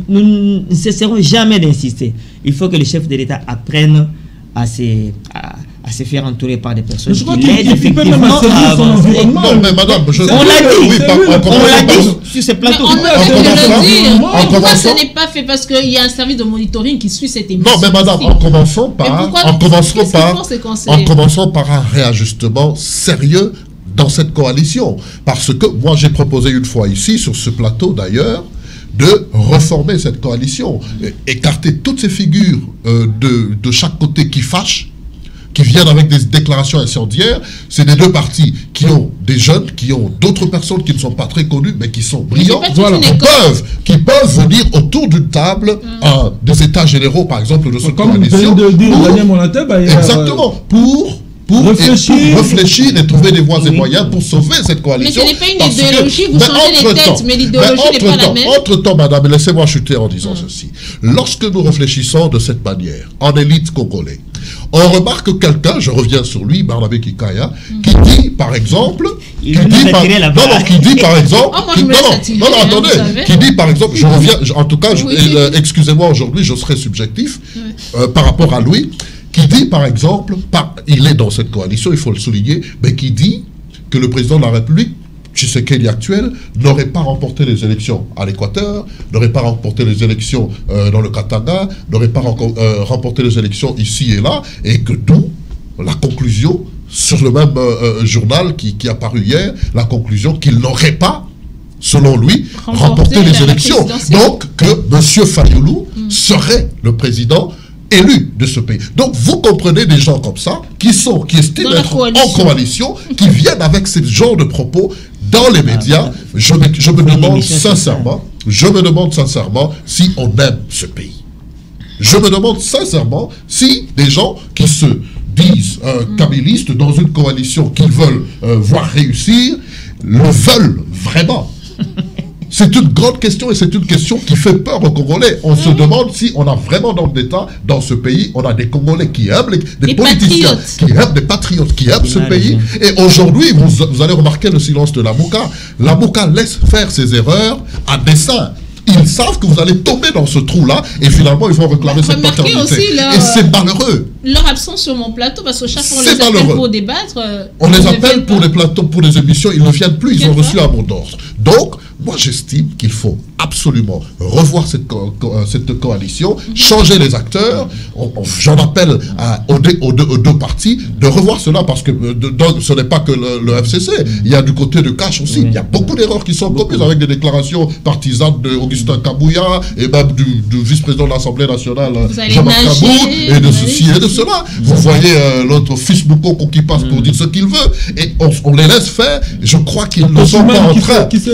S2: ne cesserons jamais d'insister. Il faut que le chef de l'État apprenne à se faire entourer par des personnes qui l'aident effectivement à avancer.
S3: Non, mais madame,
S2: on l'a dit sur ce plateau.
S1: On peut le dire. Pourquoi ce n'est pas fait? Parce qu'il y a un service de monitoring qui suit cette émission.
S3: Non, mais madame, en commençant par un réajustement sérieux dans cette coalition. Parce que moi, j'ai proposé une fois ici, sur ce plateau d'ailleurs, de reformer cette coalition, écarter toutes ces figures de chaque côté qui fâchent, qui viennent avec des déclarations incendiaires. C'est les deux partis qui ont des jeunes, qui ont d'autres personnes qui ne sont pas très connues, mais qui sont brillants, qui peuvent venir autour d'une table des états généraux, par exemple, de cette coalition.
S4: Exactement,
S3: pour
S4: réfléchir
S3: et trouver des voies et moyens pour sauver cette coalition.
S1: Mais ce n'est pas une idéologie, vous changez les têtes, mais l'idéologie n'est pas la même.
S3: Entre-temps, madame, laissez-moi chuter en disant ceci. Lorsque nous réfléchissons de cette manière, en élite congolais, on remarque quelqu'un, je reviens sur lui, Barnabé Kikaya, qui dit, par exemple, qui dit par exemple, qui dit par exemple, je reviens, en tout cas, excusez-moi, aujourd'hui, je serai subjectif par rapport à lui, qui dit par exemple, il est dans cette coalition, il faut le souligner, mais qui dit que le président de la République, Tshisekedi actuel, n'aurait pas remporté les élections à l'Équateur, n'aurait pas remporté les élections dans le Katanga, n'aurait pas remporté les élections ici et là, et que d'où la conclusion, sur le même journal qui a paru hier, la conclusion qu'il n'aurait pas, selon lui, remporté les élections. Donc, que M. Fayoulou serait le président élu de ce pays. Donc, vous comprenez des gens comme ça, qui estiment être en coalition, qui viennent avec ce genre de propos dans les médias. Je me demande sincèrement si on aime ce pays. Je me demande sincèrement si des gens qui se disent kabylistes dans une coalition qu'ils veulent voir réussir, le veulent vraiment. C'est une grande question et c'est une question qui fait peur aux Congolais. On se demande si on a vraiment d'hommes d'État dans ce pays. On a des Congolais qui aiment, des politiciens qui aiment, des patriotes qui aiment ce pays. Et aujourd'hui, vous allez remarquer le silence de Lamuka. Lamuka laisse faire ses erreurs à dessein. Ils savent que vous allez tomber dans ce trou-là et finalement ils vont réclamer cette paternité. Et c'est malheureux.
S1: Leur absence sur mon plateau, parce que chaque fois on les appelle pour débattre.
S3: On les appelle pour des plateaux, pour des émissions, ils ne viennent plus, ils ont reçu un mot d'ordre. Donc, moi j'estime qu'il faut absolument revoir cette coalition, changer les acteurs. J'en appelle aux deux partis de revoir cela parce que ce n'est pas que le FCC. Il y a du côté de Cash aussi. Il y a beaucoup d'erreurs qui sont commises avec des déclarations partisanes d'Augustin Kabouya et même du vice-président de l'Assemblée nationale, Jean-Marc Kaboul, et de ceci et de cela. Vous voyez l'autre fils Moukoko qui passe pour dire ce qu'il veut et on les laisse faire. Je crois qu'ils ne sont pas en train...
S4: Qui s'est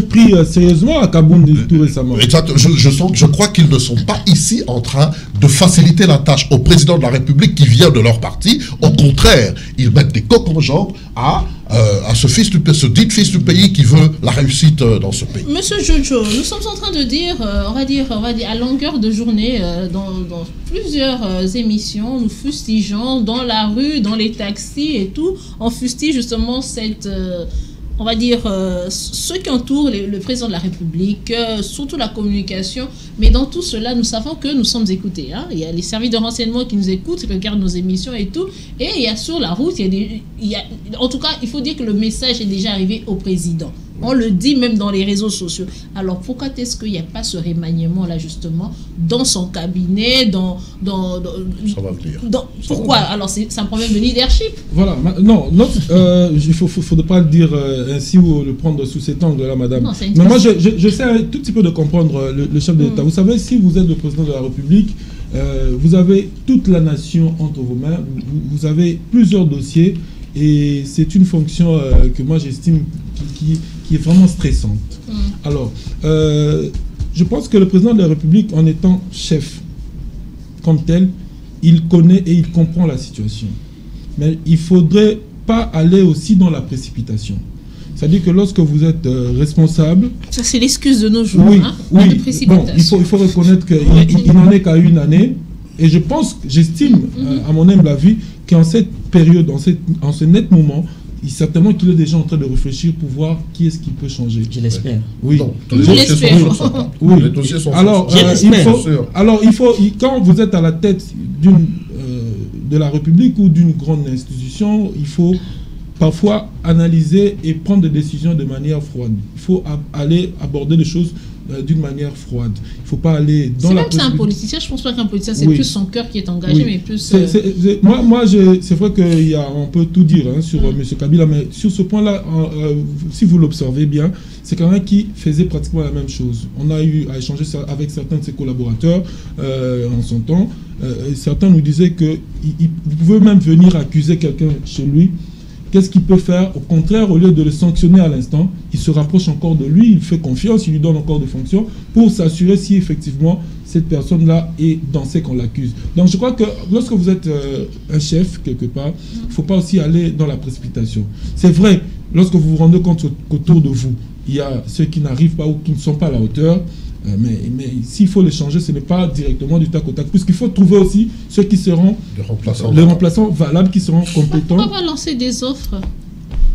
S4: pris sérieusement à Kaboul tout récemment.
S3: Exact. Je crois qu'ils ne sont pas ici en train de faciliter la tâche au président de la République qui vient de leur parti. Au contraire, ils mettent des coques en jambes à ce dit fils du pays qui veut la réussite dans ce pays.
S1: Monsieur Jojo, nous sommes en train de dire, on va dire à longueur de journée, dans plusieurs émissions, nous fustigeons dans la rue, dans les taxis et tout, on fustige justement cette... on va dire, ceux qui entourent le président de la République, surtout la communication. Mais dans tout cela, nous savons que nous sommes écoutés. Hein. Il y a les services de renseignement qui nous écoutent, qui regardent nos émissions et tout. Et il y a sur la route, en tout cas, il faut dire que le message est déjà arrivé au président. On le dit même dans les réseaux sociaux. Alors pourquoi est-ce qu'il n'y a pas ce remaniement-là, justement, dans son cabinet,
S3: ça va venir.
S1: Pourquoi? Alors c'est un problème de leadership.
S4: Voilà. Non, il ne faut pas le dire ainsi ou le prendre sous cet angle-là, madame. Non, mais moi, j'essaie un tout petit peu de comprendre le chef de l'État. Vous savez, si vous êtes le président de la République, vous avez toute la nation entre vos mains, vous avez plusieurs dossiers, et c'est une fonction que moi j'estime qui est vraiment stressante. Alors, je pense que le président de la République, en étant chef comme tel, il connaît et il comprend la situation. Mais il ne faudrait pas aller aussi dans la précipitation. C'est-à-dire que lorsque vous êtes responsable... Ça,
S1: c'est l'excuse de nos jours,
S4: oui,
S1: hein,
S4: oui.
S1: De précipitation.
S4: Bon, il faut reconnaître qu'il n'en est qu'à une année. Et je pense, j'estime, à mon humble avis, qu'en cette période, en ce net moment, certainement qu'il est déjà en train de réfléchir pour voir qui est-ce qui peut changer.
S2: Je l'espère.
S4: Oui.
S3: Non, je l'espère.
S4: Oui.
S3: Les dossiers sont
S4: alors, il faut, quand vous êtes à la tête de la République ou d'une grande institution, il faut parfois analyser et prendre des décisions de manière froide. Il faut aller aborder les choses d'une manière froide. Il ne faut pas aller dans la...
S1: C'est un politicien, je ne pense pas qu'un politicien, c'est plus son cœur qui est engagé, mais plus...
S4: C'est vrai qu'on peut tout dire sur M. Kabila, mais sur ce point-là, si vous l'observez bien, c'est quelqu'un qui faisait pratiquement la même chose. On a eu à échanger avec certains de ses collaborateurs en son temps. Certains nous disaient que vous pouvez même venir accuser quelqu'un chez lui. qu'est-ce qu'il peut faire? Au contraire, au lieu de le sanctionner à l'instant, il se rapproche encore de lui, il fait confiance, il lui donne encore des fonctions pour s'assurer si effectivement cette personne-là est dans ce qu'on l'accuse. Donc je crois que lorsque vous êtes un chef, quelque part, il ne faut pas aussi aller dans la précipitation. C'est vrai, lorsque vous vous rendez compte qu'autour de vous, il y a ceux qui n'arrivent pas ou qui ne sont pas à la hauteur, mais s'il faut les changer, ce n'est pas directement du tac au tac, puisqu'il faut trouver aussi ceux qui seront les remplaçants valables, qui seront compétents.
S1: On va lancer des offres.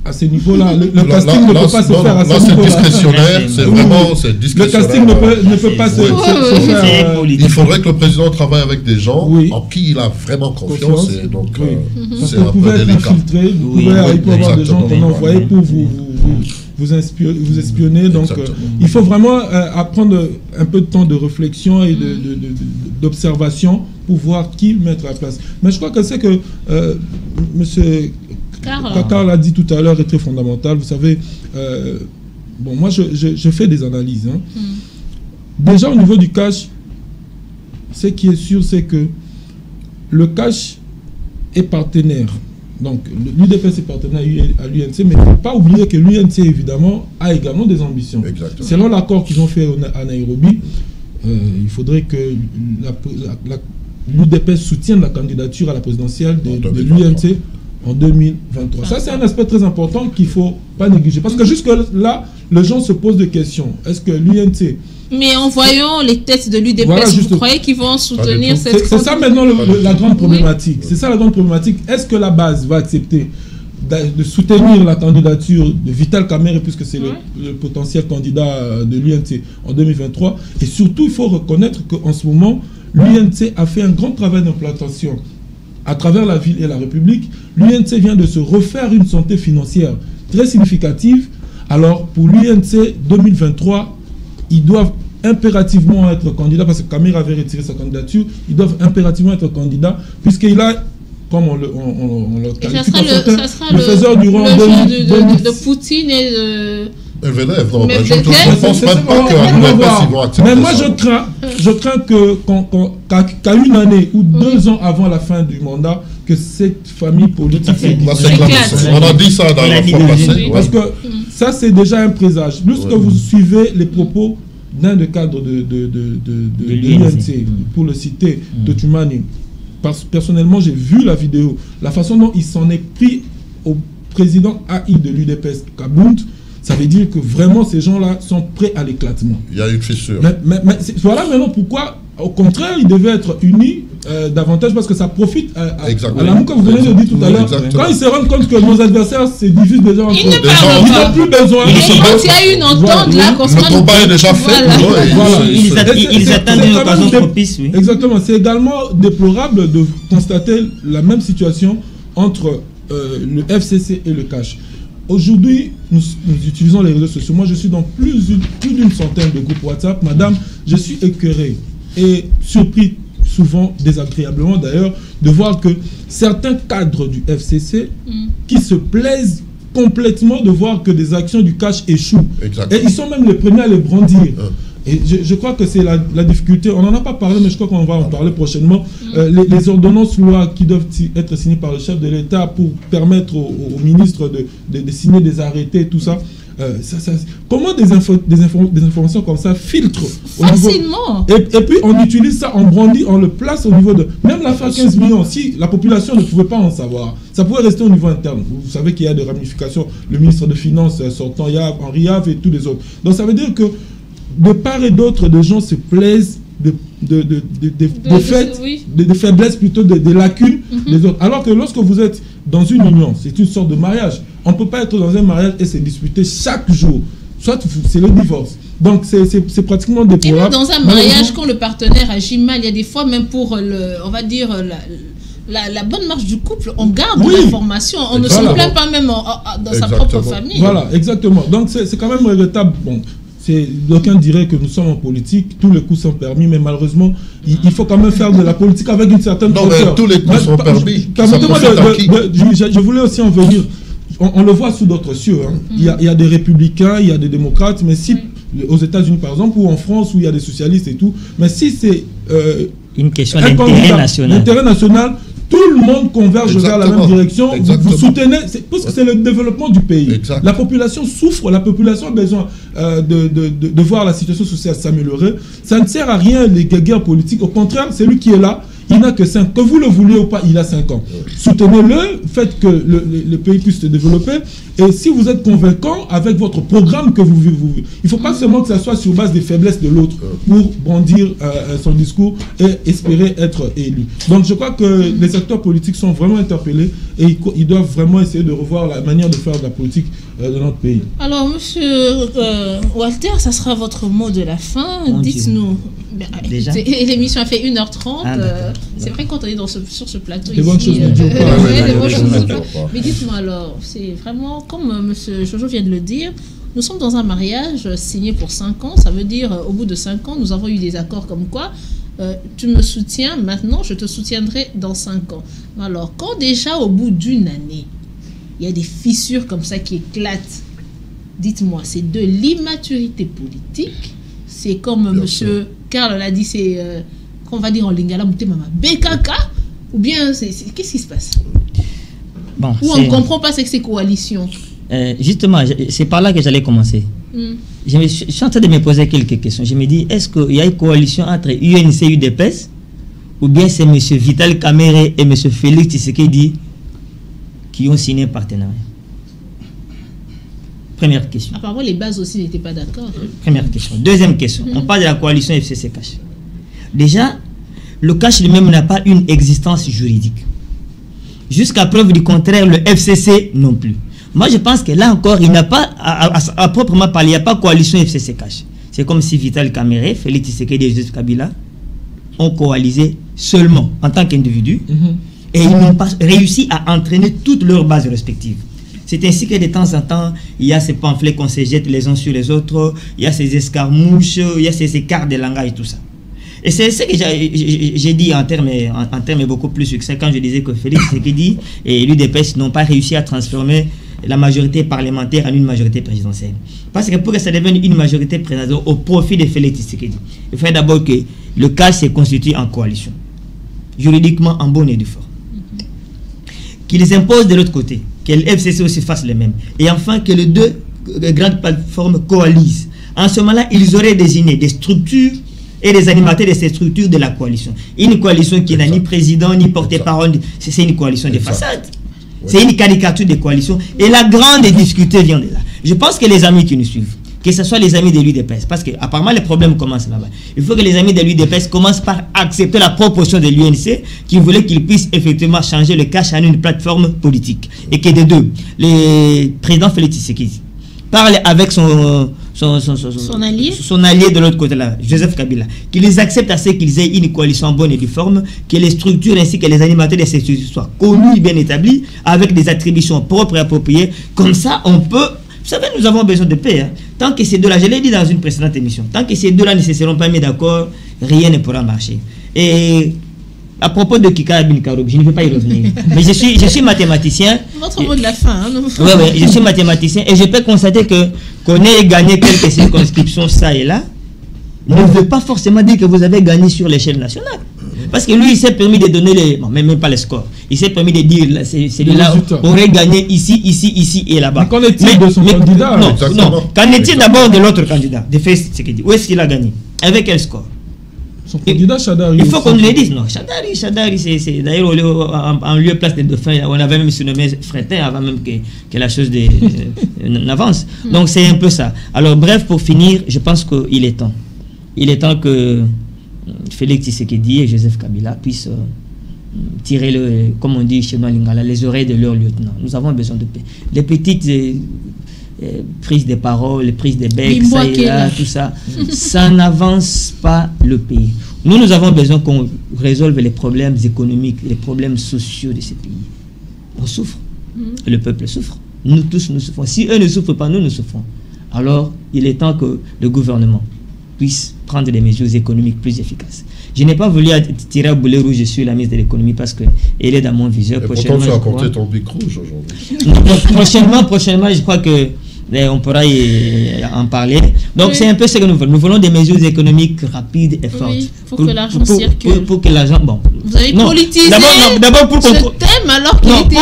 S4: À ce niveau-là, le casting ne peut pas se faire à ce niveau-là.
S3: C'est discrétionnaire, c'est vraiment discrétionnaire.
S4: Le casting ne peut pas se faire.
S3: Il faudrait que le président travaille avec des gens en qui il a vraiment confiance. Et donc,
S4: parce que vous pouvez être infiltré, il peut y avoir des gens qu'on envoie pour vous espionner. Donc, il faut vraiment apprendre un peu de temps de réflexion et d'observation pour voir qui mettre à la place. Mais je crois que c'est que monsieur Carl l'a dit tout à l'heure, est très fondamental. Vous savez, bon, moi je fais des analyses. Hein. Déjà au niveau du cash, ce qui est sûr, c'est que le cash est partenaire. Donc l'UDPS est partenaire à l'UNC, mais il ne faut pas oublier que l'UNC, évidemment, a également des ambitions. Exactement. Selon l'accord qu'ils ont fait à Nairobi, il faudrait que l'UDPS soutienne la candidature à la présidentielle de l'UNC en 2023. Ça, c'est un aspect très important qu'il ne faut pas négliger. Parce que jusque-là, les gens se posent des questions. Est-ce que l'UNC...
S1: Mais en voyant les têtes de l'UDPS, voilà, vous croyez qu'ils vont soutenir cette...
S4: C'est ça maintenant la grande problématique. C'est ça la grande problématique. Est-ce que la base va accepter de soutenir la candidature de Vital Kamerhe, puisque c'est le potentiel candidat de l'UNC en 2023? Et surtout, il faut reconnaître qu'en ce moment, l'UNC a fait un grand travail d'implantation à travers la ville et la République. L'UNC vient de se refaire une santé financière très significative. Alors, pour l'UNC 2023, ils doivent impérativement être candidats, parce que Kamerhe avait retiré sa candidature, ils doivent impérativement être candidats, puisqu'il a, comme on le qualifie,
S1: ça sera
S4: le faiseur du rang
S1: de Poutine et de...
S3: Medvedev, non, je ne pense même pas qu'à l'UDPS ils vont accepter.
S4: Mais moi, je crains qu'à une année ou 2 ans avant la fin du mandat, que cette famille politique
S3: s'éclate. On a dit ça dans la fois passée.
S4: Parce que ça, c'est déjà un présage. Lorsque vous suivez les propos d'un des cadres de l'UNC, pour le citer, Totumani, personnellement, j'ai vu la vidéo, la façon dont il s'en est pris au président AI de l'UDPS, Kabound. Ça veut dire que vraiment ces gens-là sont prêts à l'éclatement.
S3: Il y a une fissure.
S4: Mais voilà maintenant pourquoi, au contraire, ils devaient être unis davantage, parce que ça profite à l'amour, comme vous venez de dire tout à l'heure. Quand ils se rendent compte que nos adversaires se divisent déjà entre eux, ils n'ont plus besoin.
S1: Quand il y a une entente là,
S3: le combat est déjà fait.
S2: Ils attendent une occasion propice.
S4: Exactement. C'est également déplorable de constater la même situation entre le FCC et le CASH. Aujourd'hui, nous utilisons les réseaux sociaux. Moi, je suis dans plus d'une centaine de groupes WhatsApp. Madame, je suis écœuré et surpris, souvent désagréablement d'ailleurs, de voir que certains cadres du FCC qui se plaisent complètement de voir que des actions du cash échouent. Exactement. Et ils sont même les premiers à les brandir. Et je crois que c'est la difficulté. On n'en a pas parlé, mais je crois qu'on va en parler prochainement. Les ordonnances loi qui doivent être signées par le chef de l'État pour permettre au ministre de signer des arrêtés, tout ça. Comment des informations comme ça filtrent
S1: facilement
S4: et puis on utilise ça, on brandit, on le place au niveau de... Même l'affaire 15 millions, si la population ne pouvait pas en savoir, ça pourrait rester au niveau interne. Vous savez qu'il y a des ramifications. Le ministre de Finances sortant, il y a Henri Have et tous les autres. Donc ça veut dire que de part et d'autre, des gens se plaisent de faiblesses, plutôt des lacunes des autres. Alors que lorsque vous êtes dans une union, c'est une sorte de mariage. On ne peut pas être dans un mariage et se disputer chaque jour. Soit c'est le divorce. Donc c'est pratiquement déplorable.
S1: Et même dans un mariage, quand le partenaire agit mal, il y a des fois même pour on va dire la bonne marche du couple, on garde l'information, on ne se plaint pas même dans sa propre famille.
S4: Voilà, exactement. Donc c'est quand même regrettable. Bon, d'aucuns diraient que nous sommes en politique, tous les coups sont permis, mais malheureusement, il faut quand même faire de la politique avec une certaine hauteur.
S3: Non, mais tous les coups sont permis.
S4: Je voulais aussi en venir. On le voit sous d'autres cieux. Hein. Il y a des républicains, il y a des démocrates, mais si, aux États-Unis par exemple, ou en France, où il y a des socialistes et tout, mais si c'est
S2: une question d'intérêt national.
S4: L'intérêt national, tout le monde converge vers la même direction. Vous soutenez, parce que c'est le développement du pays.
S3: Exact.
S4: La population souffre, la population a besoin de voir la situation sociale s'améliorer. Ça ne sert à rien les guerres politiques. Au contraire, c'est lui qui est là. Il n'a que 5 ans. Que vous le vouliez ou pas, il a 5 ans. Soutenez-le, faites que le pays puisse se développer. Et si vous êtes convaincant avec votre programme que vous il ne faut pas seulement que ça soit sur base des faiblesses de l'autre pour brandir son discours et espérer être élu. Donc je crois que les acteurs politiques sont vraiment interpellés et ils doivent vraiment essayer de revoir la manière de faire de la politique de notre pays.
S1: Alors, monsieur Walter, ça sera votre mot de la fin. Dites-nous.
S2: Déjà
S1: l'émission a fait 1h30.
S2: Ah,
S1: c'est vrai qu'on est sur ce plateau.
S4: Les bonnes choses ne durent pas.
S1: Mais dites-moi alors, c'est vraiment, comme monsieur Jojo vient de le dire, nous sommes dans un mariage signé pour 5 ans. Ça veut dire, au bout de 5 ans, nous avons eu des accords comme quoi tu me soutiens maintenant, je te soutiendrai dans 5 ans. Alors, quand déjà, au bout d'une année, il y a des fissures comme ça qui éclatent, dites-moi, c'est de l'immaturité politique? C'est comme monsieur Karl l'a dit, c'est, qu'on va dire en lingala, BKK? Ou bien, qu'est-ce qui se passe?
S2: Bon,
S1: ou on ne comprend pas ce que c'est coalition?
S2: Justement, c'est par là que j'allais commencer. Je suis en train de me poser quelques questions. Je me dis, est-ce qu'il y a une coalition entre UNC et UDPS? Ou bien c'est M. Vital Kamerhe et M. Félix Tshisekedi qui ont signé un partenariat? Première question.
S1: Apparemment, les bases aussi n'étaient pas d'accord.
S2: Première question. Deuxième question. On parle de la coalition FCC-Cash. Déjà, le Cash lui-même n'a pas une existence juridique. Jusqu'à preuve du contraire, le FCC non plus. Moi, je pense que là encore, il n'a pas, à proprement parler, il n'y a pas coalition FCC-Cash. C'est comme si Vital Kamerhe, Félix Tshisekedi et Joseph Kabila ont coalisé seulement en tant qu'individus et ils n'ont pas réussi à entraîner toutes leurs bases respectives. C'est ainsi que de temps en temps, il y a ces pamphlets qu'on se jette les uns sur les autres, il y a ces escarmouches, il y a ces écarts de langage, tout ça. Et c'est ce que j'ai dit en termes beaucoup plus succincts quand je disais que Félix Tshisekedi et l'UDPS n'ont pas réussi à transformer la majorité parlementaire en une majorité présidentielle. Parce que pour que ça devienne une majorité présidentielle au profit de Félix Tshisekedi, il faut d'abord que le cas se constitue en coalition, juridiquement en bonne et due forme. Qu'ils imposent de l'autre côté, que le FCC aussi fasse le même. Et enfin, que les deux grandes plateformes coalisent. En ce moment-là, ils auraient désigné des structures et des animateurs de ces structures de la coalition. Une coalition qui n'a ni président, ni porte-parole, c'est une coalition de façade. C'est une caricature de coalition. Et la grande difficulté vient de là. Je pense que les amis qui nous suivent, que ce soit les amis de l'UDPS, parce que apparemment les problèmes commencent là-bas. Il faut que les amis de l'UDPS commencent par accepter la proposition de l'UNC qui voulait qu'ils puissent effectivement changer le cash en une plateforme politique. Et que des deux, le président Félix Tshisekedi parle avec son allié de l'autre côté là, Joseph Kabila, qu'ils acceptent à ce qu'ils aient une coalition bonne et due forme, que les structures ainsi que les animateurs de ces structures soient connus et bien établis, avec des attributions propres et appropriées. Comme ça, on peut... Vous savez, nous avons besoin de paix. Hein. Tant que ces deux-là, je l'ai dit dans une précédente émission, tant que ces deux-là ne se seront pas mis d'accord, rien ne pourra marcher. Et à propos de Kika Bin Karoub, je ne vais pas y revenir. Mais je suis mathématicien.
S1: Votre mot de la fin. Hein,
S2: oui, je suis mathématicien et je peux constater qu'on ait gagné quelques circonscriptions ça et là ne veut pas forcément dire que vous avez gagné sur l'échelle nationale. Parce que lui, il s'est permis de donner les... Bon, même pas les scores. Il s'est permis de dire celui-là aurait gagné ici, ici, ici et là-bas.
S4: Mais qu'en est-il de son candidat?
S2: Non. Qu'en est-il d'abord de l'autre candidat, de Félix Tshisekedi? Où est-ce qu'il a gagné? Avec quel score?
S4: Son candidat, Chadari.
S2: Il faut qu'on le dise. Non, Chadari, c'est d'ailleurs en lieu place des dauphins, on avait même surnommé Fretin avant même que la chose n'avance. Donc c'est un peu ça. Alors bref, pour finir, je pense qu'il est temps. Il est temps que Félix Tshisekedi et Joseph Kabila puissent tirer, comme on dit chez nous à Lingala, les oreilles de leur lieutenant. Nous avons besoin de paix. Les petites prises de parole, les prises de bec, ça et là, tout ça, ça n'avance pas le pays. Nous avons besoin qu'on résolve les problèmes économiques, les problèmes sociaux de ces pays. On souffre. Le peuple souffre. Nous tous, nous souffrons. Si eux ne souffrent pas, nous souffrons. Alors, il est temps que le gouvernement puisse prendre des mesures économiques plus efficaces. Je n'ai pas voulu tirer à boulet rouge sur la ministre de l'économie parce qu'elle est dans mon viseur.
S3: Et pourtant, tu as compté ton bic rouge
S2: aujourd'hui. Prochainement, je crois que on pourra en parler. Donc, c'est un peu ce que nous voulons. Nous voulons des mesures économiques rapides et fortes.
S1: Pour que l'argent circule.
S2: Pour que l'argent... Bon.
S1: Vous avez politisé.
S2: D'abord pour qu'on...
S1: Ce thème alors qu'il était...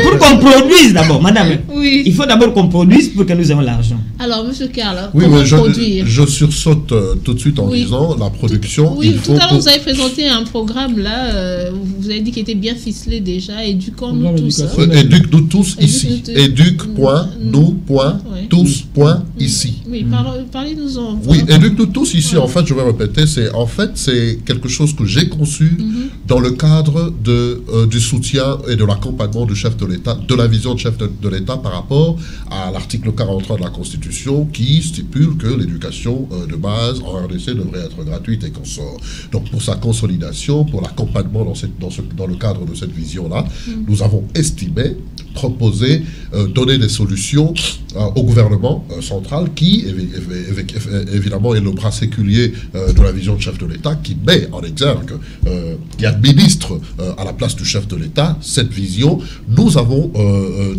S2: pour qu'on produise d'abord, madame.
S1: Oui.
S2: Il faut d'abord qu'on produise pour que nous ayons l'argent.
S1: Alors, monsieur Karl,
S3: oui,
S1: comment
S3: mais
S1: produire?
S3: je sursaute tout de suite en disant la production.
S1: Oui, tout à l'heure, vous avez présenté un programme là, vous avez dit qu'il était bien ficelé déjà, éduquons-nous tous.
S3: Éduque-nous tous ici. Éduque.nous.tous.ici.
S1: Oui, parlez-nous-en.
S3: Oui, éduque-nous tous ici, en fait, je vais répéter, c'est quelque chose que j'ai conçu dans le cadre du soutien et de l'accompagnement du chef de l'État, de la vision du chef de l'État par rapport à l'article 43 de la Constitution qui stipule que l'éducation de base en RDC devrait être gratuite et qu'on sort. Donc pour sa consolidation, pour l'accompagnement dans le cadre de cette vision-là, nous avons estimé, proposé, donner des solutions au gouvernement central qui, évidemment, est le bras séculier de la vision du chef de l'État, qui met en exergue, qui administre à la place du chef de l'État cette vision. Nous avons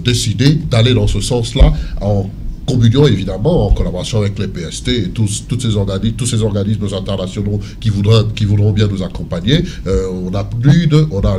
S3: décidé d'aller dans ce sens-là en communion, évidemment, en collaboration avec les PST et tous ces organismes internationaux qui voudront bien nous accompagner. On a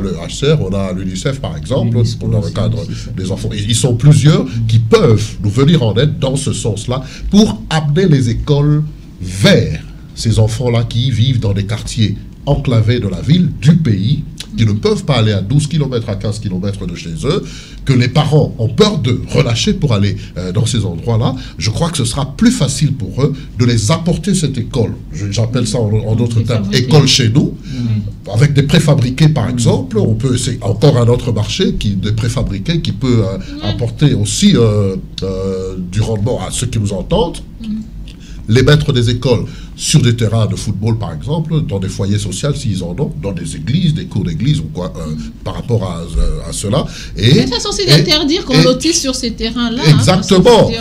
S3: le HCR, on a l'UNICEF, par exemple, dans le cadre des enfants. Ils sont plusieurs qui peuvent nous venir en aide dans ce sens-là pour amener les écoles vers ces enfants-là qui vivent dans des quartiers enclavés de la ville, du pays, qui ne peuvent pas aller à 12 km, à 15 km de chez eux, que les parents ont peur de relâcher pour aller dans ces endroits-là. Je crois que ce sera plus facile pour eux de les apporter cette école. J'appelle ça en d'autres termes école chez nous, avec des préfabriqués par exemple. C'est encore un autre marché, des préfabriqués qui peut apporter aussi du rendement à ceux qui nous entendent. Les maîtres des écoles sur des terrains de football, par exemple, dans des foyers sociaux, s'ils en ont, dans des églises, des cours d'église ou quoi, par rapport à cela.
S1: C'est censé interdire qu'on lotisse sur ces terrains-là.
S3: Exactement.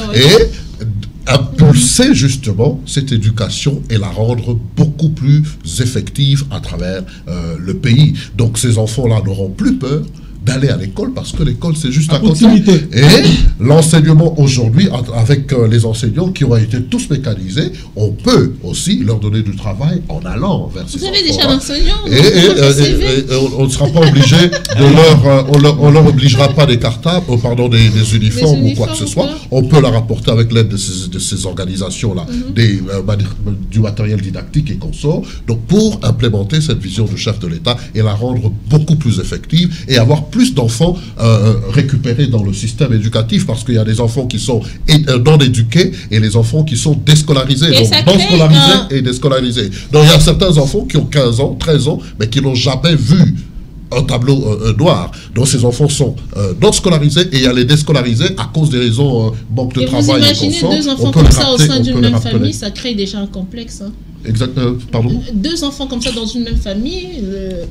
S3: Impulser justement cette éducation et la rendre beaucoup plus effective à travers le pays. Donc ces enfants-là n'auront plus peur d'aller à l'école parce que l'école c'est juste à côté. Et l'enseignement aujourd'hui, avec les enseignants qui ont été tous mécanisés, on peut aussi leur donner du travail en allant vers ces enfants.
S1: Vous avez déjà l'enseignant
S3: et on ne sera pas obligé de on leur obligera pas des cartables, des uniformes ou quoi que ce soit. On peut leur apporter avec l'aide de ces organisations-là du matériel didactique et consorts. Donc pour implémenter cette vision du chef de l'État et la rendre beaucoup plus effective et avoir plus d'enfants récupérés dans le système éducatif, parce qu'il y a des enfants qui sont non éduqués et les enfants qui sont déscolarisés, donc non scolarisés et déscolarisés. Donc il y a certains enfants qui ont 15 ans, 13 ans, mais qui n'ont jamais vu un tableau noir. Donc ces enfants sont non scolarisés et il y a les déscolarisés à cause des raisons manque de travail.
S1: Vous imaginez deux enfants comme ça au sein d'une même famille, ça crée déjà un complexe.
S3: Pardon.
S1: Deux enfants comme ça dans une même famille.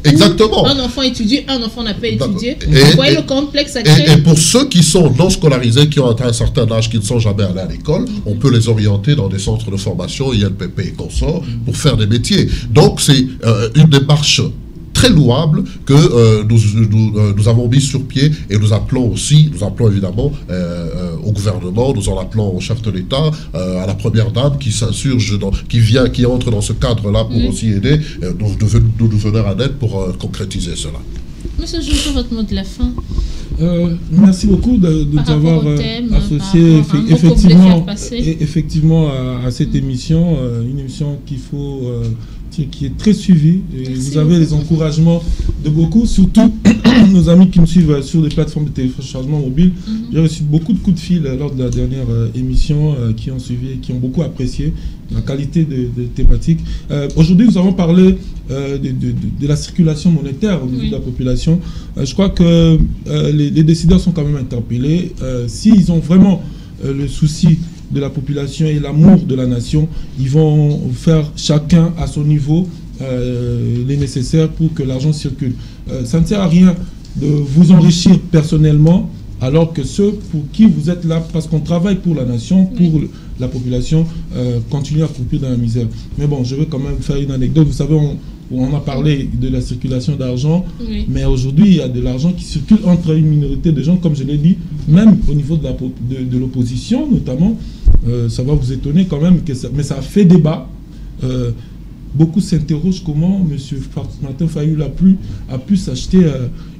S3: Exactement.
S1: Un enfant étudie, un enfant n'a pas étudié. Vous voyez le complexe à créer.
S3: Et pour ceux qui sont non scolarisés, qui ont atteint un certain âge, qui ne sont jamais allés à l'école, on peut les orienter dans des centres de formation, INPP et consorts, pour faire des métiers. Donc c'est une démarche très louable que nous avons mis sur pied et nous appelons évidemment au gouvernement, nous en appelons au chef de l'État, à la première dame qui s'insurge, qui entre dans ce cadre-là pour aussi aider, nous venir en aide pour concrétiser cela.
S1: Monsieur Jojo, votre mot de la fin.
S4: Merci beaucoup de nous avoir associé effectivement à cette émission, une émission qui est très suivie. Et vous avez les encouragements de beaucoup, surtout nos amis qui me suivent sur les plateformes de téléchargement mobile. J'ai reçu beaucoup de coups de fil lors de la dernière émission qui ont suivi et qui ont beaucoup apprécié la qualité des thématiques. Aujourd'hui, nous avons parlé de la circulation monétaire au niveau de la population. Je crois que les décideurs sont quand même interpellés. S'ils ont vraiment le souci de la population et l'amour de la nation, ils vont faire chacun à son niveau les nécessaires pour que l'argent circule. Ça ne sert à rien de vous enrichir personnellement alors que ceux pour qui vous êtes là, parce qu'on travaille pour la nation, pour la population, continuent à croupir dans la misère. Mais bon, je veux quand même faire une anecdote. Vous savez, on a parlé de la circulation d'argent, mais aujourd'hui, il y a de l'argent qui circule entre une minorité de gens, comme je l'ai dit, même au niveau de l'opposition, notamment. Ça va vous étonner quand même, mais ça fait débat. beaucoup s'interrogent comment M. Martin Fayulu a pu s'acheter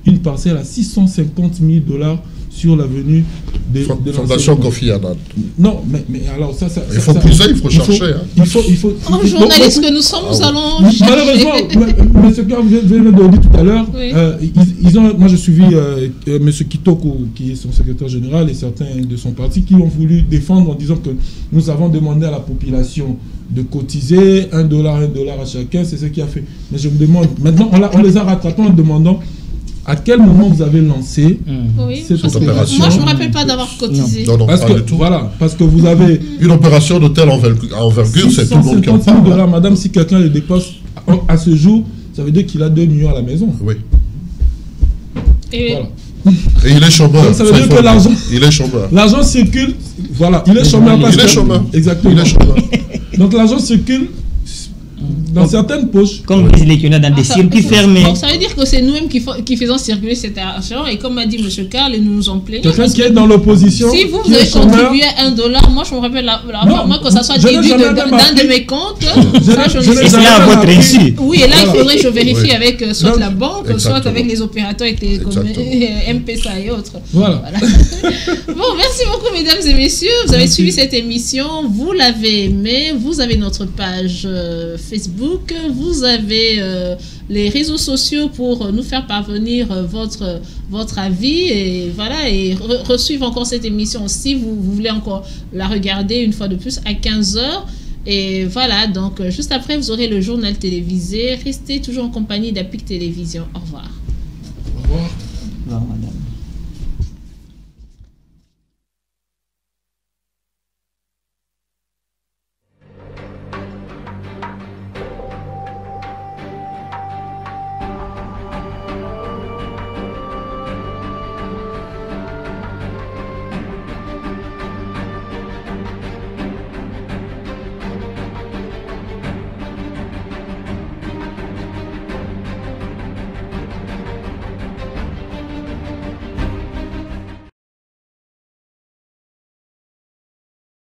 S4: une parcelle à 650 000 $ sur l'avenue de
S3: Fondation Kofi Annan.
S4: Non, mais alors ça
S3: il faut pousser, il faut chercher.
S4: Il faut
S1: en journaliste que nous sommes, nous allons
S4: malheureusement, M. Kerr vient de le dire tout à l'heure, moi j'ai suivi M. Kitoko, qui est son secrétaire général, et certains de son parti, qui ont voulu défendre en disant que nous avons demandé à la population de cotiser $1 à chacun, c'est ce qui a fait. Mais je me demande, maintenant on les a rattrapés en demandant à quel moment vous avez lancé cette opération.
S1: Moi, je ne me rappelle pas d'avoir cotisé.
S3: Non,
S4: parce
S3: pas
S4: que,
S3: du tout.
S4: Voilà, parce que vous avez...
S3: Une opération de telle envergure, c'est tout le monde qui en parle.
S4: $650 000, madame, si quelqu'un le dépasse à ce jour, ça veut dire qu'il a 2 millions à la maison.
S3: Oui.
S1: Et...
S4: Voilà.
S3: Et il est chômeur.
S4: Donc ça veut dire que l'argent...
S3: Il est chômeur.
S4: L'argent circule... Voilà, il est chômeur parce que...
S3: Il est chômeur.
S4: Exactement.
S3: Il est chômeur.
S4: Donc l'argent circule dans certaines poches.
S2: Comme disent les Canadiens, dans des circuits fermés.
S1: Donc ça veut dire que c'est nous-mêmes qui faisons circuler cet argent. Et comme a dit M. Karl, et nous nous en plaignons.
S4: Quelqu'un qui est dans l'opposition.
S1: Si vous avez contribué $1, moi je me rappelle moi que ça soit déduit d'un de mes comptes.
S2: Et c'est là à votre insu.
S1: Oui, et là il faudrait que je vérifie avec soit la banque, soit avec les opérateurs et M-Pesa et autres.
S4: Voilà.
S1: Bon, merci beaucoup mesdames et messieurs. Vous avez suivi cette émission. Vous l'avez aimé. Vous avez notre page Facebook. Vous avez les réseaux sociaux pour nous faire parvenir votre avis et voilà, et resuivre encore cette émission si vous voulez encore la regarder une fois de plus à 15h. Et voilà, donc juste après vous aurez le journal télévisé. Restez toujours en compagnie d'APIC Télévision. Au revoir.